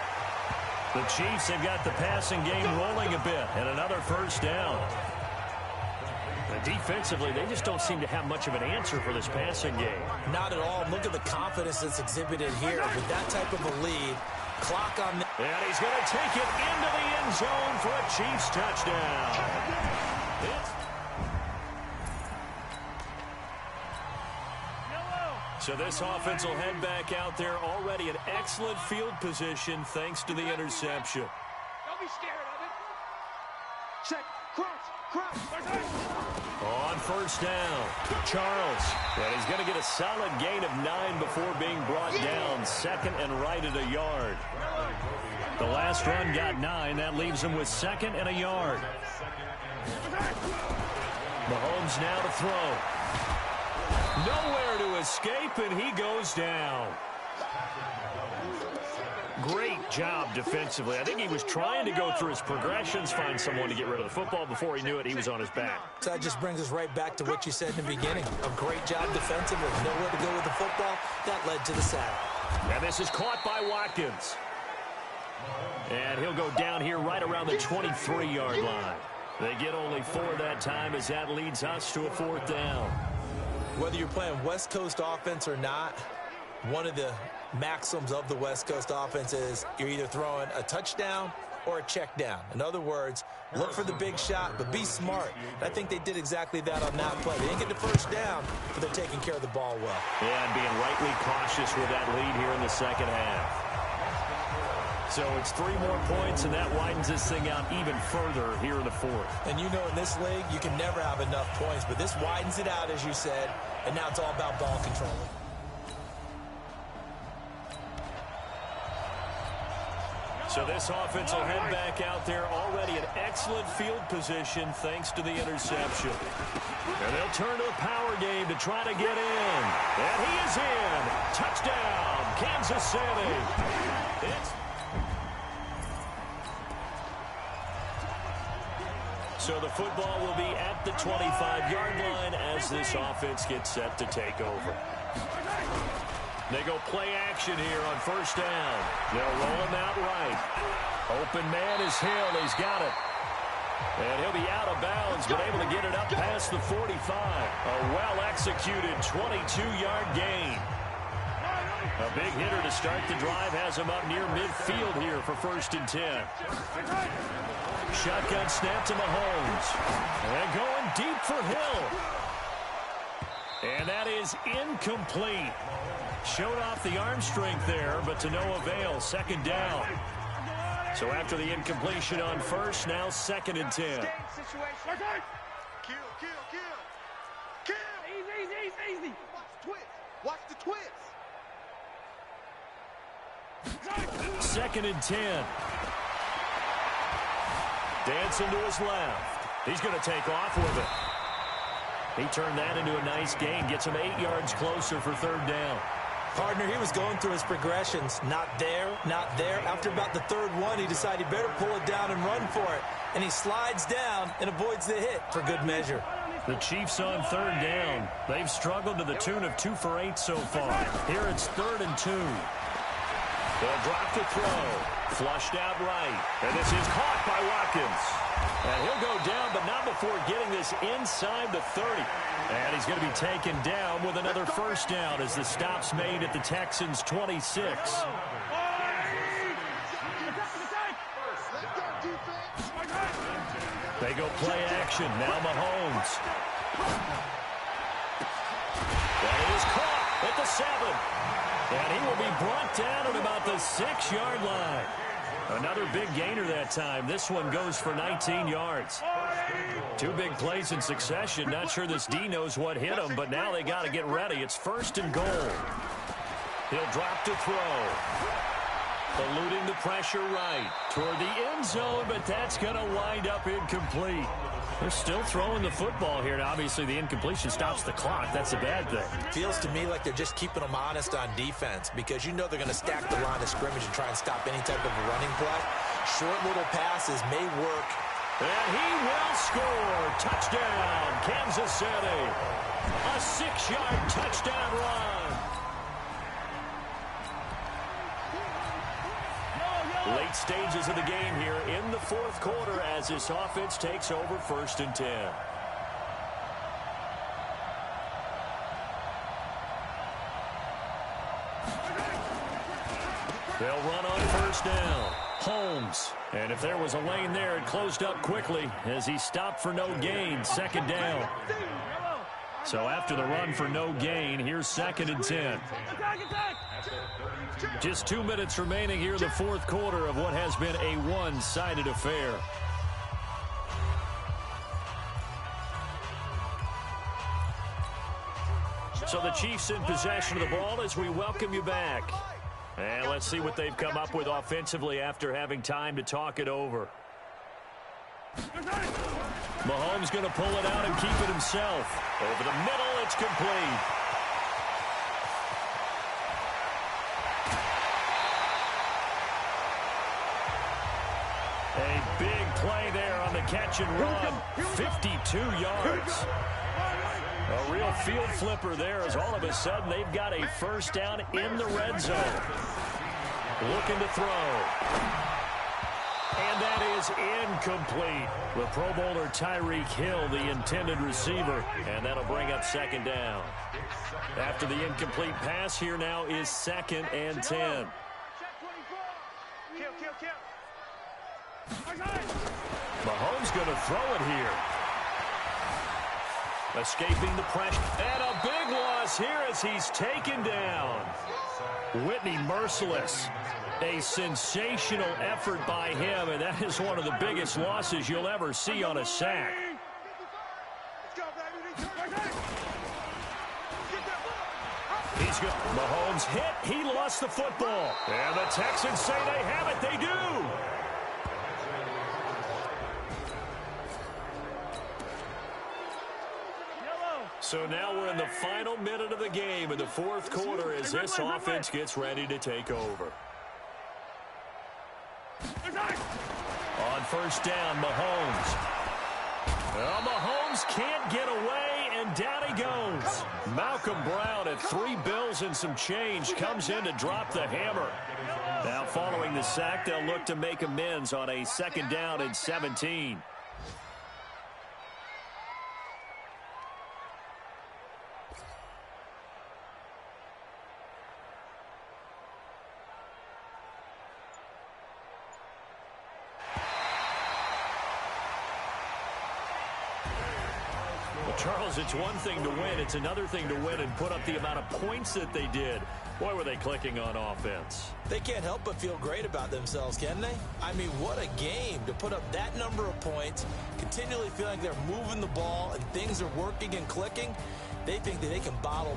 The Chiefs have got the passing game rolling a bit, and another first down. Defensively, they just don't seem to have much of an answer for this passing game. Not at all. Look at the confidence that's exhibited here. With that type of a lead, clock on the... And he's going to take it into the end zone for a Chiefs touchdown. So this offense will head back out there already in excellent field position thanks to the interception. Don't be scared of it. Check. Cross. On first down, Charles. And he's going to get a solid gain of 9 before being brought down. 2nd and right at a yard. The last run got 9. That leaves him with 2nd and a yard. Mahomes now to throw. Nowhere to escape, and he goes down. Great job defensively. I think he was trying to go through his progressions, find someone to get rid of the football. Before he knew it, he was on his back. So that just brings us right back to what you said in the beginning. A great job defensively. Nowhere to go with the football. That led to the sack. And this is caught by Watkins. And he'll go down here right around the 23-yard line. They get only 4 that time as that leads us to a 4th down. Whether you're playing West Coast offense or not, one of the maxims of the West Coast offense is you're either throwing a touchdown or a check down. In other words, look for the big shot, but be smart. And I think they did exactly that on that play. They didn't get the first down, but they're taking care of the ball well. Yeah, and being rightly cautious with that lead here in the second half. So it's 3 more points, and that widens this thing out even further here in the 4th. And you know in this league, you can never have enough points, but this widens it out, as you said, and now it's all about ball control. So this offense will head back out there already in excellent field position thanks to the interception. And they'll turn to the power game to try to get in. And he is in. Touchdown, Kansas City. So the football will be at the 25-yard line as this offense gets set to take over. They go play action here on first down. They'll roll him out right. Open man is Hill. He's got it. And he'll be out of bounds, but able to get it up past the 45. A well-executed 22-yard gain. A big hitter to start the drive has him up near midfield here for 1st and 10. Shotgun snap to Mahomes. And going deep for Hill. And that is incomplete. Showed off the arm strength there, but to no avail. 2nd down. So after the incompletion on first, now 2nd and 10. Kill. Easy. Watch the twist. 2nd and 10. Dancing to his left. He's going to take off with it. He turned that into a nice gain. Gets him 8 yards closer for 3rd down. Partner, he was going through his progressions. Not there. After about the 3rd one, he decided he better pull it down and run for it. And he slides down and avoids the hit for good measure. The Chiefs on 3rd down. They've struggled to the tune of 2 for 8 so far. Here it's 3rd and 2. They'll drop the throw. Flushed out right. And this is caught by Watkins. And he'll go down, but not before getting this inside the 30. And he's going to be taken down with another first down as the stop's made at the Texans' 26. They go play action. Now Mahomes. And it is caught. at the 7. And he will be brought down at about the 6-yard line. Another big gainer that time. This one goes for 19 yards. 2 big plays in succession. Not sure this D knows what hit him, but now they got to get ready. It's 1st and goal. He'll drop to throw. Eluding the pressure right toward the end zone, but that's going to wind up incomplete. They're still throwing the football here, and obviously the incompletion stops the clock. That's a bad thing. Feels to me like they're just keeping them honest on defense because you know they're going to stack the line of scrimmage and try and stop any type of a running play. Short little passes may work. And he will score. Touchdown, Kansas City. A 6-yard touchdown run. Late stages of the game here in the 4th quarter as this offense takes over 1st and 10. They'll run on 1st down. Holmes. And if there was a lane there, it closed up quickly as he stopped for no gain. 2nd down. So after the run for no gain, here's 2nd and 10. Just 2 minutes remaining here in the 4th quarter of what has been a one-sided affair. So the Chiefs in possession of the ball as we welcome you back. And let's see what they've come up with offensively after having time to talk it over. Mahomes going to pull it out and keep it himself. Over the middle, it's complete. A big play there on the catch and run. 52 yards. A real field flipper there as all of a sudden they've got a 1st down in the red zone. Looking to throw. And that is incomplete. The Pro Bowler Tyreek Hill, the intended receiver. And that'll bring up 2nd down. After the incomplete pass, here now is 2nd and 10. Mahomes going to throw it here. Escaping the pressure. And a big loss here as he's taken down. Whitney merciless. A sensational effort by him, and that is one of the biggest losses you'll ever see on a sack. He's good. Mahomes hit. He lost the football. And the Texans say they have it. They do. So now we're in the final minute of the game in the 4th quarter as this offense gets ready to take over. On 1st down, Mahomes. Well, Mahomes can't get away, and down he goes. Malcolm Brown at 3 bills and some change comes in to drop the hammer. Now following the sack, they'll look to make amends on a 2nd down and 17. Charles, it's one thing to win. It's another thing to win and put up the amount of points that they did. Boy, were they clicking on offense. They can't help but feel great about themselves, can they? I mean, what a game to put up that number of points, continually feel like they're moving the ball and things are working and clicking. They think that they can bottle.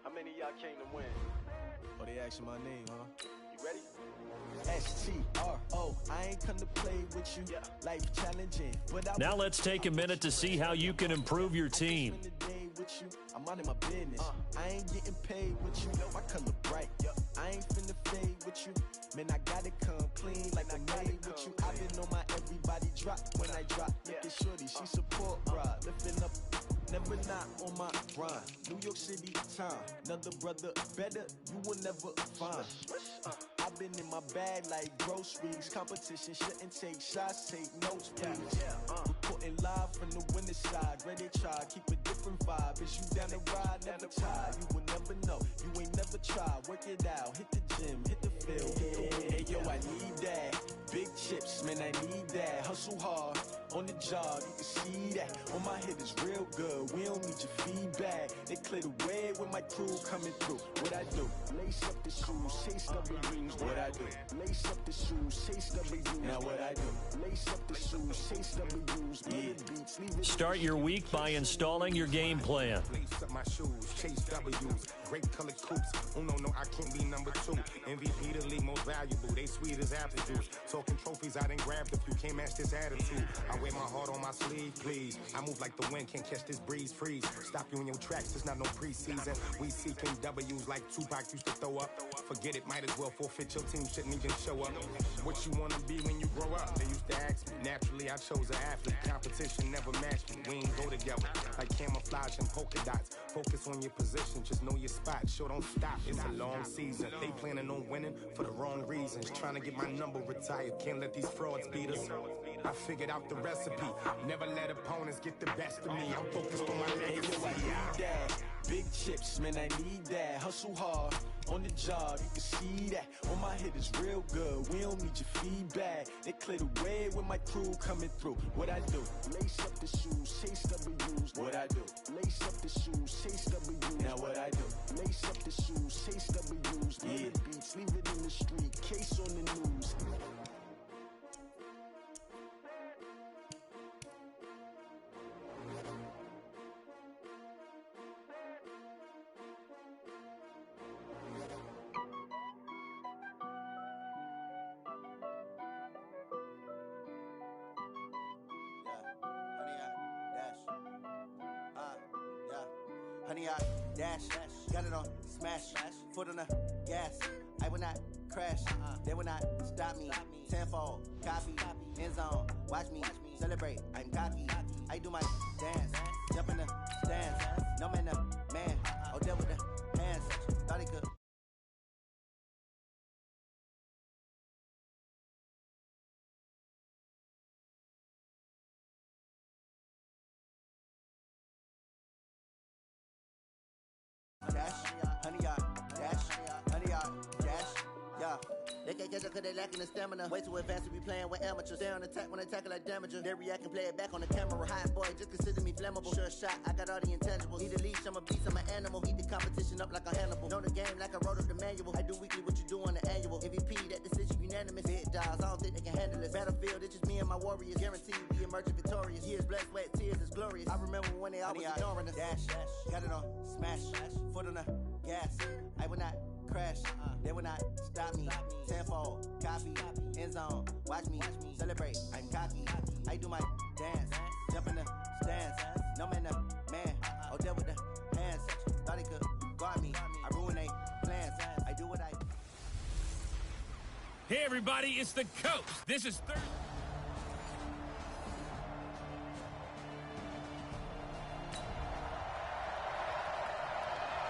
How many of y'all came to win? Oh, they asking my name, huh? You ready? S-T-R-O, I ain't come to play with you. Life challenging. Now let's take a minute to see how you can improve your team. I'm out of my business. I ain't getting paid with you. My color bright. I ain't finna fade with you. Man, I gotta come clean like I'm made with you. I've been on my everybody drop when I drop. Look at shorty, she support ride. Lifting up, never not on my grind. New York City time. Another brother better, you will never find. I've been in my bag like groceries. Competition shouldn't take shots, take notes, please. Reporting live from the winning side. Ready to try, keep it different. different vibe. Is you down the ride? Never tired. You will never know. You ain't never tried. Work it out. Hit the gym. Hit the field. Hey, yo, I need that. Big chips, man, I need that. Hustle hard on the job, you can see that. On my head is real good, we don't need your feedback. They clear the way with my crew coming through. What I do? Lace up the shoes, chase W's. What I do? Lace up the shoes, chase W's. Now what I do? Lace up the shoes, chase W's. Beats, leave it. Start your week by installing your game plan. Lace up my shoes, chase W's. Great color coops. Uno, no, I can't be number 2. MVP, the league most valuable. They sweet as apple juice. Talking trophies, I done grabbed a few. Can't match this attitude. I wear my heart on my sleeve, please. I move like the wind, can't catch this breeze, freeze. Stop you in your tracks, there's not no preseason. We seeking W's like Tupac used to throw up. Forget it, might as well forfeit. Your team shouldn't even show up. What you wanna be when you grow up? They used to ask me. Naturally, I chose an athlete. Competition never matched me. We ain't go together like camouflage and polka dots. Focus on your position, just know your spot. Sure, don't stop, it's a long season. They planning on winning for the wrong reasons. Trying to get my number retired, can't let these frauds beat us. I figured out the recipe. Never let opponents get the best of me. I'm focused on my legacy. I need that. Big chips, man, I need that. Hustle hard on the job, you can see that. On my head is real good, we don't need your feedback. They clear the way with my crew coming through. What I do? Lace up the shoes, chase W's. What I do? Lace up the shoes, chase W's. Now what I do? Lace up the shoes, chase W's. Beats, leave it in the street, case on the news. Honey, I dash, got it on smash, foot on the gas. I will not crash, they will not stop me. Tenfold, copy, end zone, watch me celebrate. I'm cocky, I do my dance, jump in the stands. No man, the man, oh, deal with the hands. Thought he could. Dash, honey, dash, honey, dash, yeah. They can't catch up cause they lacking the stamina. Way too advanced to be playing with amateurs. Stay on attack when they tackle like damager. They react and play it back on the camera. Hot boy, just consider me flammable. Sure shot, I got all the intangibles. Need a leash, I'm a beast, I'm an animal. Eat the competition up like a Hannibal. Know the game like I wrote up the manual. I do weekly what you do on the annual. MVP, that decision unanimous. Big dials, I don't think they can handle this. Battlefield, it's just me and my warriors. Guaranteed we emerging victorious. Years, blood, sweat, tears, is glorious. I remember when they always ignoring us. Dash, got it on smash, foot on the gas. I will not crash, they will not stop me. Tenfold, copy, end zone, watch me celebrate. I'm cocky, I do my dance, jump in the stands. No man, the man, oh, deal with the hands. Thought he could guard me, I ruin they plans. I do what I. Hey, everybody, it's the coach. This is third.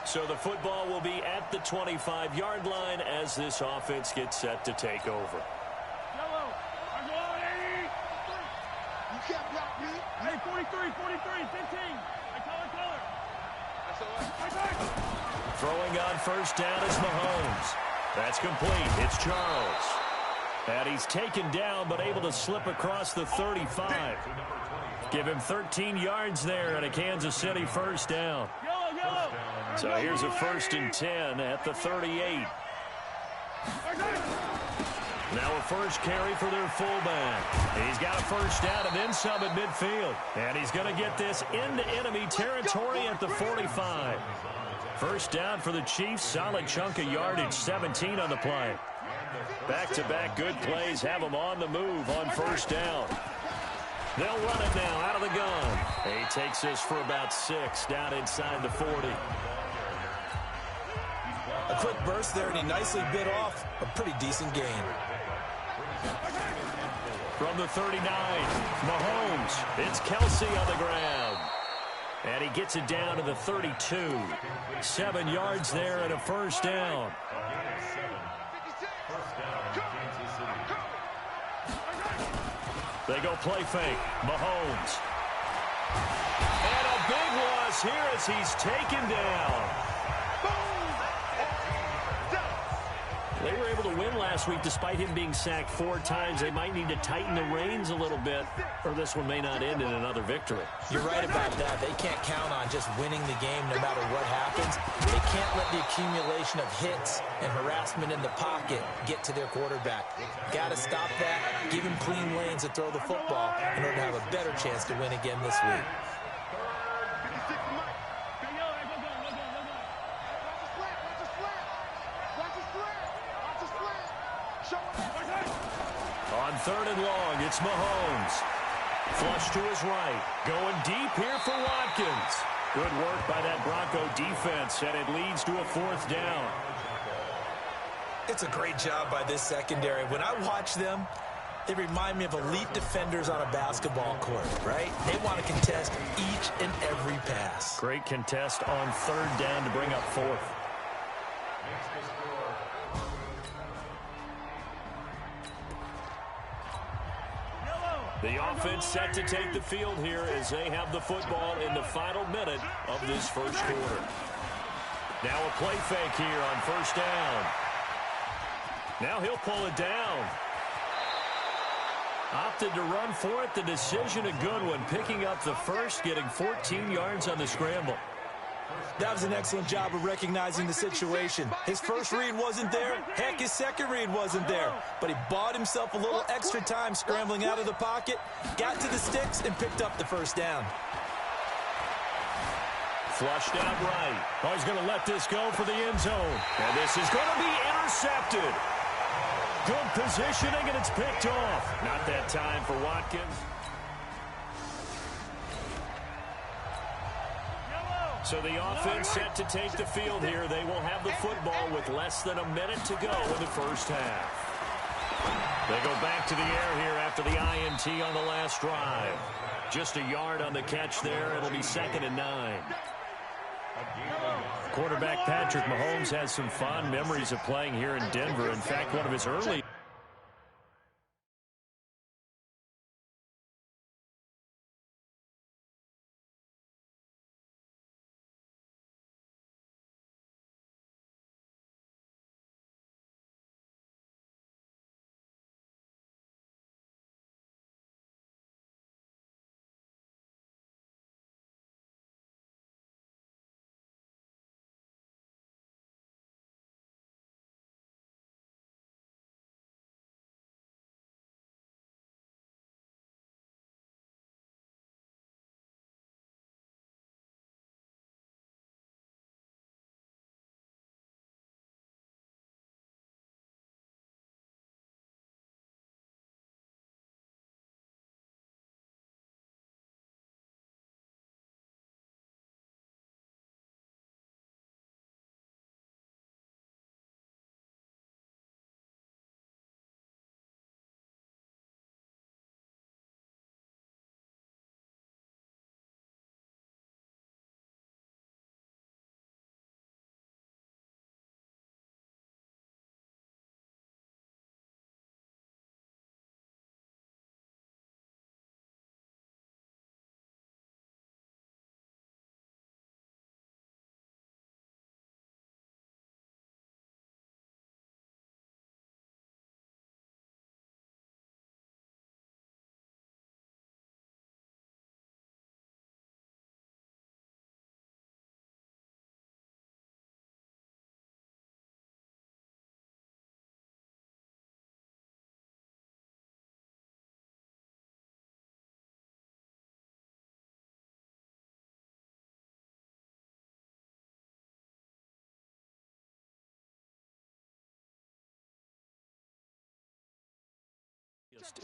So the football will be at the 25-yard line as this offense gets set to take over. Yellow. I'm going 80. You can't block me. Hey, 43, 15. I color. That's all right. Throwing on first down is Mahomes. That's complete. It's Charles. And he's taken down but able to slip across the 35. Give him 13 yards there and a Kansas City first down. Yellow. So here's a 1st and 10 at the 38. Now a first carry for their fullback. He's got a first down and then some at midfield. And he's going to get this into enemy territory at the 45. First down for the Chiefs. Solid chunk of yardage, 17 on the play. Back-to-back good plays have them on the move on first down. They'll run it now out of the gun. He takes this for about 6 down inside the 40. A quick burst there, and he nicely bit off a pretty decent gain. From the 39, Mahomes. It's Kelsey on the ground. And he gets it down to the 32. 7 yards there and a first down. They go play fake. Mahomes. And a big loss is here as he's taken down. They were able to win last week despite him being sacked 4 times. They might need to tighten the reins a little bit, or this one may not end in another victory. You're right about that. They can't count on just winning the game no matter what happens. They can't let the accumulation of hits and harassment in the pocket get to their quarterback. Got to stop that, give him clean lanes to throw the football in order to have a better chance to win again this week. On 3rd and long, it's Mahomes. Flush to his right. Going deep here for Watkins. Good work by that Bronco defense, and it leads to a 4th down. It's a great job by this secondary. When I watch them, they remind me of elite defenders on a basketball court, right? They want to contest each and every pass. Great contest on 3rd down to bring up 4th. The offense set to take the field here as they have the football in the final minute of this first quarter. Now a play fake here on 1st down. Now he'll pull it down. Opted to run for it. The decision a good one. Picking up the first, getting 14 yards on the scramble. That was an excellent job of recognizing the situation. His first read wasn't there. Heck, his second read wasn't there. But he bought himself a little extra time scrambling out of the pocket, got to the sticks, and picked up the 1st down. Flushed out right. Oh, he's going to let this go for the end zone. And this is going to be intercepted. Good positioning, and it's picked off. Not that time for Watkins. So the offense set to take the field here. They will have the football with less than a minute to go in the first half. They go back to the air here after the INT on the last drive. Just a yard on the catch there. It'll be 2nd and 9. Quarterback Patrick Mahomes has some fond memories of playing here in Denver. In fact, one of his early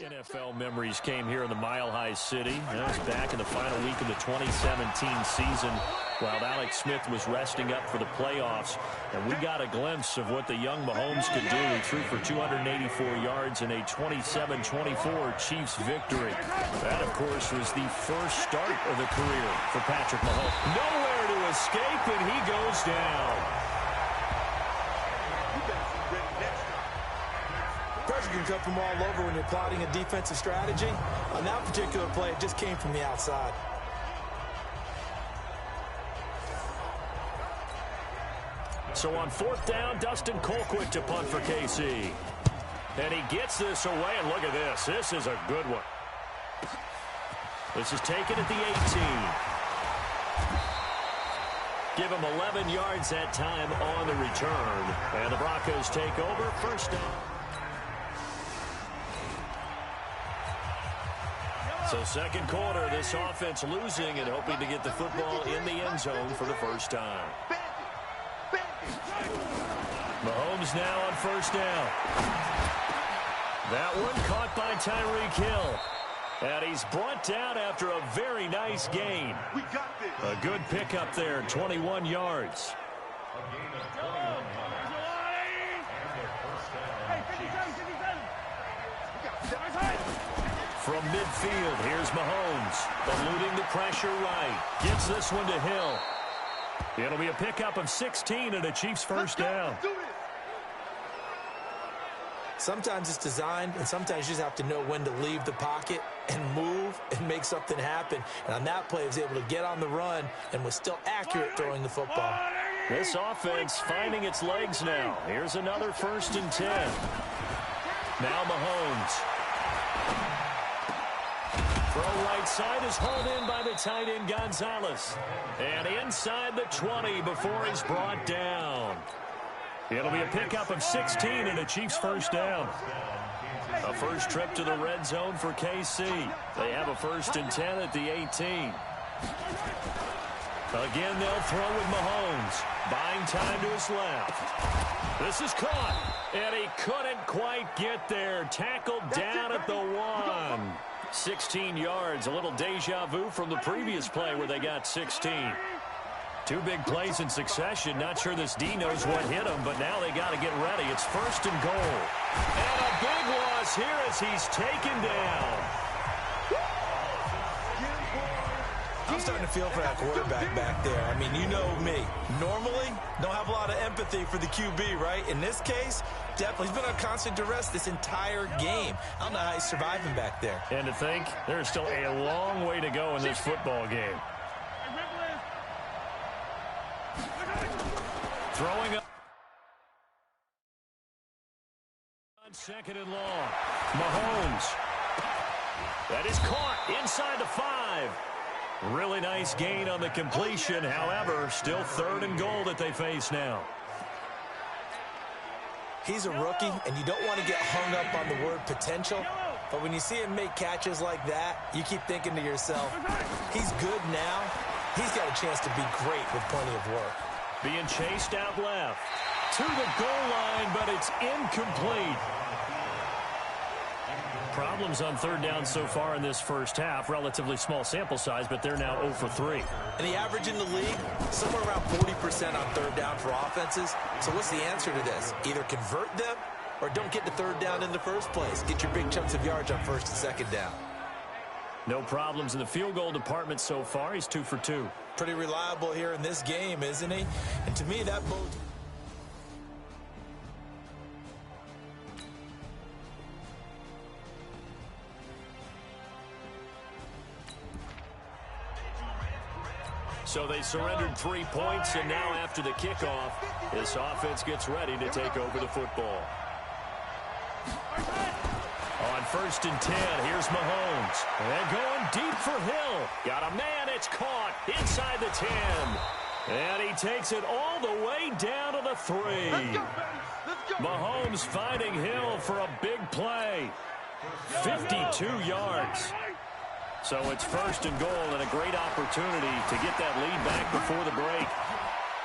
NFL memories came here in the Mile High City. That was back in the final week of the 2017 season while Alex Smith was resting up for the playoffs. And we got a glimpse of what the young Mahomes could do. He threw for 284 yards in a 27-24 Chiefs victory. That, of course, was the first start of the career for Patrick Mahomes. Nowhere to escape, and he goes down. Pressure can come from all over when you're plotting a defensive strategy. On that particular play, it just came from the outside. So on 4th down, Dustin Colquitt to punt for KC. And he gets this away, and look at this. This is a good one. This is taken at the 18. Give him 11 yards that time on the return. And the Broncos take over, 1st down. So 2nd quarter, this offense losing and hoping to get the football in the end zone for the first time. Mahomes now on 1st down. That one caught by Tyreek Hill. And he's brought down after a very nice gain. A good pickup there, 21 yards. From midfield, here's Mahomes, eluding the pressure right. Gets this one to Hill. It'll be a pickup of 16 and a Chiefs 1st down. Sometimes it's designed, and sometimes you just have to know when to leave the pocket and move and make something happen. And on that play, he was able to get on the run and was still accurate throwing the football. This offense finding its legs now. Here's another 1st and 10. Now Mahomes. Throw right side is hauled in by the tight end Gonzalez. And inside the 20 before he's brought down. It'll be a pickup of 16 and a Chiefs 1st down. A first trip to the red zone for KC. They have a 1st and 10 at the 18. Again, they'll throw with Mahomes. Buying time to his left. This is caught. And he couldn't quite get there. Tackled down at the 1. 16 yards. A little deja vu from the previous play where they got 16. 2 big plays in succession. Not sure this D knows what hit him, but now they got to get ready. It's 1st and goal. And a big loss here as he's taken down. I'm starting to feel for that quarterback back there. I mean, you know me. Normally, don't have a lot of empathy for the QB, right? In this case, definitely. He's been on constant duress this entire game. I don't know how he's surviving back there. And to think, there's still a long way to go in this football game. Throwing up. On 2nd and long. Mahomes. That is caught inside the 5. Really nice gain on the completion. However, still 3rd and goal that they face now. He's a rookie, and you don't want to get hung up on the word potential. But when you see him make catches like that, you keep thinking to yourself, he's good now. He's got a chance to be great with plenty of work. Being chased out left. To the goal line, but it's incomplete. Problems on 3rd down so far in this first half. Relatively small sample size, but they're now 0 for 3. And the average in the league, somewhere around 40% on 3rd down for offenses. So what's the answer to this? Either convert them or don't get to 3rd down in the first place. Get your big chunks of yards on 1st and 2nd down. No problems in the field goal department so far. He's 2 for 2. Pretty reliable here in this game, isn't he? And to me, that bodes. So they surrendered 3 points, and now after the kickoff, this offense gets ready to take over the football. On 1st and 10, here's Mahomes. And going deep for Hill. Got a man, it's caught inside the 10. And he takes it all the way down to the 3. Mahomes finding Hill for a big play. 52 yards. So it's 1st and goal and a great opportunity to get that lead back before the break.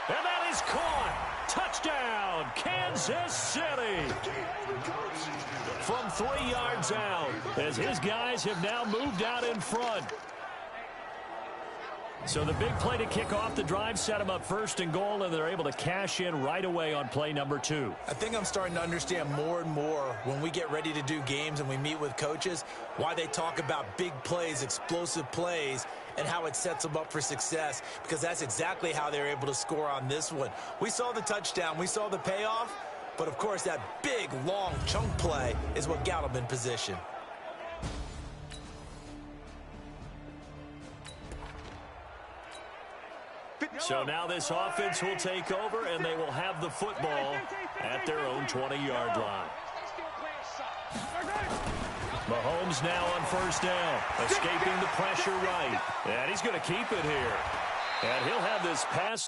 And that is caught. Touchdown, Kansas City. From 3 yards out, as his guys have now moved out in front. So the big play to kick off the drive set them up 1st and goal, and they're able to cash in right away on play number 2. I think I'm starting to understand more and more when we get ready to do games and we meet with coaches, why they talk about big plays, explosive plays, and how it sets them up for success, because that's exactly how they're able to score on this one. We saw the touchdown, we saw the payoff, but of course that big, long chunk play is what got them in position. So now this offense will take over, and they will have the football at their own 20-yard line. Mahomes now on first down, escaping the pressure right. And he's going to keep it here. And he'll have this pass.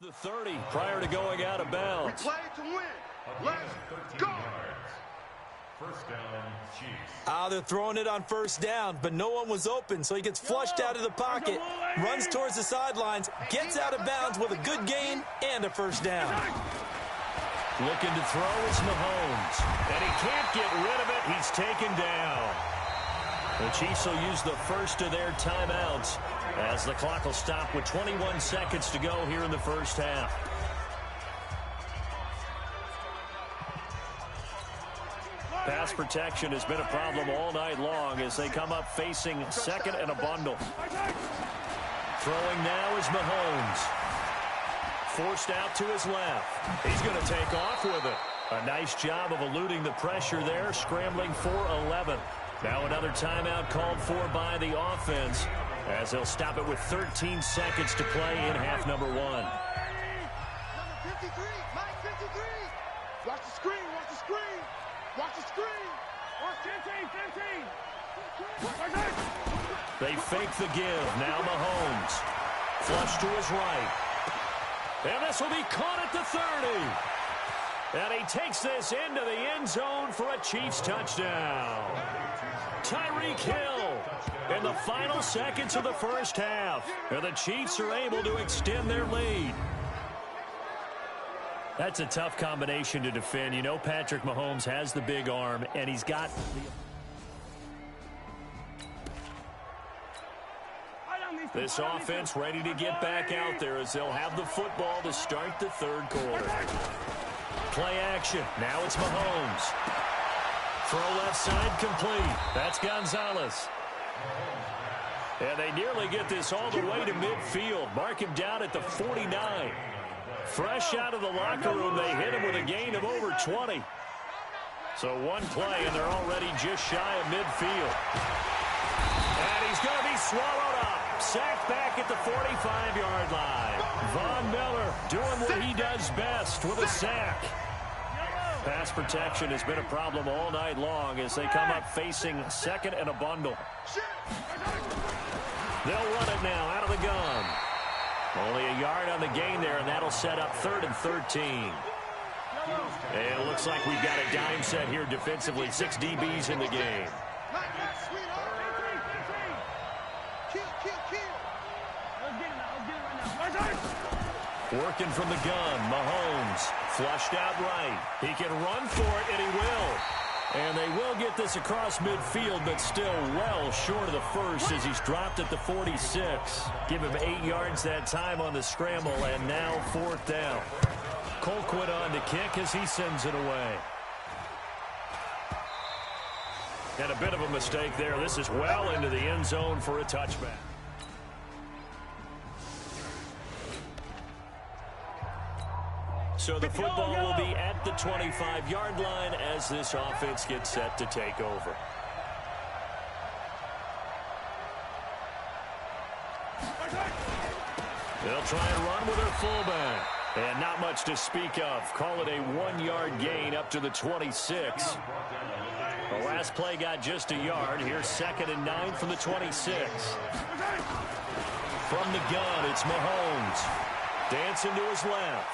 The 30 prior to going out of bounds. We play to win. Let's go. First down, Chiefs. They're throwing it on first down, but no one was open, so he gets flushed out of the pocket, runs towards the sidelines, gets out of bounds with a good gain and a first down. Looking to throw is Mahomes, and he can't get rid of it. He's taken down. The Chiefs will use the first of their timeouts as the clock will stop with 21 seconds to go here in the first half. Pass protection has been a problem all night long as they come up facing second and a bundle. Throwing now is Mahomes. Forced out to his left. He's going to take off with it. A nice job of eluding the pressure there, scrambling for 11. Now another timeout called for by the offense as they'll stop it with 13 seconds to play in half number one. Number 53, Mike 53. Watch the screen, watch the screen. Watch the screen. Watch 15, 15. They fake the give. Now Mahomes. Flush to his right. And this will be caught at the 30. And he takes this into the end zone for a Chiefs touchdown. Tyreek Hill in the final seconds of the first half. And the Chiefs are able to extend their lead. That's a tough combination to defend. You know Patrick Mahomes has the big arm, and he's got this offense ready to get back out there as they'll have the football to start the third quarter. Play action. Now it's Mahomes. Throw left side complete. That's Gonzalez. And they nearly get this all the way to midfield. Mark him down at the 49. Fresh out of the locker room, they hit him with a gain of over 20. So one play, and they're already just shy of midfield. And he's going to be swallowed up. Sacked back at the 45-yard line. Von Miller doing what he does best with a sack. Pass protection has been a problem all night long as they come up facing second and a bundle. They'll run it now out of the gun. Only a yard on the gain there, and that'll set up 3rd and 13. And it looks like we've got a dime set here defensively. 6 DBs in the game. Working from the gun, Mahomes flushed out right. He can run for it, and he will. And they will get this across midfield, but still well short of the first as he's dropped at the 46. Give him 8 yards that time on the scramble, and now 4th down. Colquitt on to kick as he sends it away. And a bit of a mistake there. This is well into the end zone for a touchback. So the football will be at the 25-yard line as this offense gets set to take over. They'll try and run with their fullback. And not much to speak of. Call it a 1-yard gain up to the 26. The last play got just a yard. Here's 2nd and 9 from the 26. From the gun, it's Mahomes. Dancing to his left.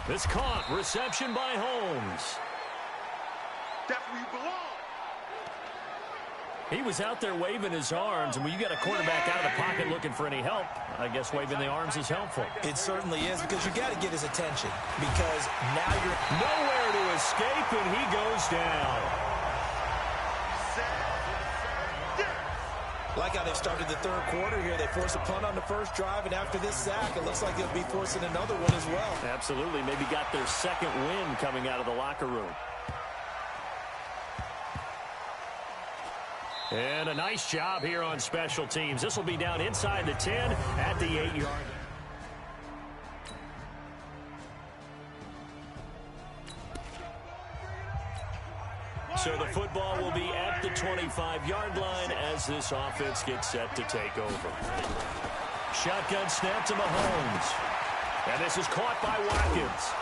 This caught. Reception by Holmes. That's where you belong. He was out there waving his arms, and when you got a quarterback out of the pocket looking for any help, I guess waving the arms is helpful. It certainly is, because you got to get his attention, because now you're nowhere to escape, and he goes down. Like how they started the third quarter here. They force a punt on the first drive, and after this sack, it looks like they'll be forcing another one as well. Absolutely. Maybe got their second win coming out of the locker room. And a nice job here on special teams. This will be down inside the 10 at the 8-yard. So the football will be at the 25-yard line as this offense gets set to take over. Shotgun snap to Mahomes. And this is caught by Watkins.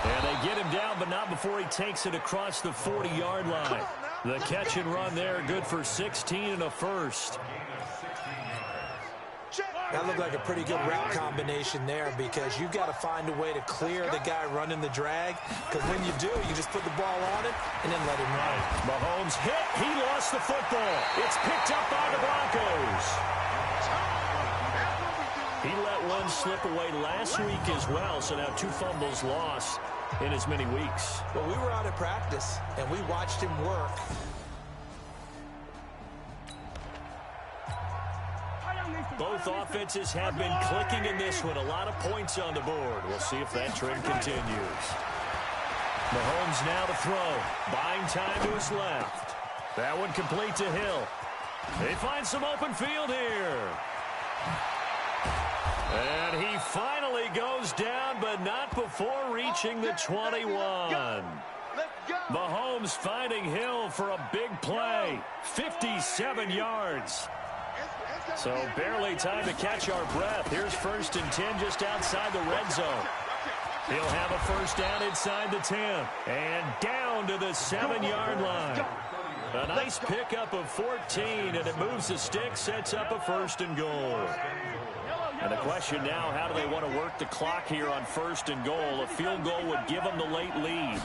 And they get him down, but not before he takes it across the 40-yard line. The catch and run there, good for 16 and a first. That looked like a pretty good route combination there, because you've got to find a way to clear the guy running the drag, because when you do, you just put the ball on it and then let him run. Mahomes hit. He lost the football. It's picked up by the Broncos. He let one slip away last week as well, so now 2 fumbles lost in as many weeks. Well, we were out at practice, and we watched him work. Both offenses have been clicking in this one. A lot of points on the board. We'll see if that trend continues. Mahomes now to throw. Buying time to his left. That one complete to Hill. They find some open field here. And he finally goes down, but not before reaching the 21. Mahomes finding Hill for a big play. 57 yards. So barely time to catch our breath. Here's 1st and 10 just outside the red zone. He'll have a first down inside the 10. And down to the 7-yard line. A nice pickup of 14, and it moves the stick, sets up a 1st and goal. And the question now, how do they want to work the clock here on 1st and goal? A field goal would give them the late lead.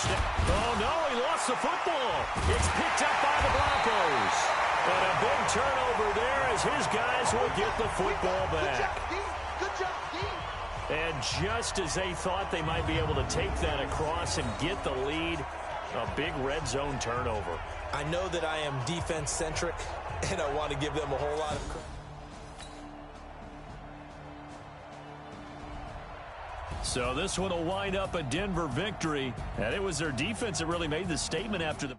Oh, no, he lost the football. It's picked up by the Broncos. And a big turnover there as his guys will get the football back. And just as they thought they might be able to take that across and get the lead, a big red zone turnover. I know that I am defense-centric, and I want to give them a whole lot of credit. So this one will wind up a Denver victory, and it was their defense that really made the statement after the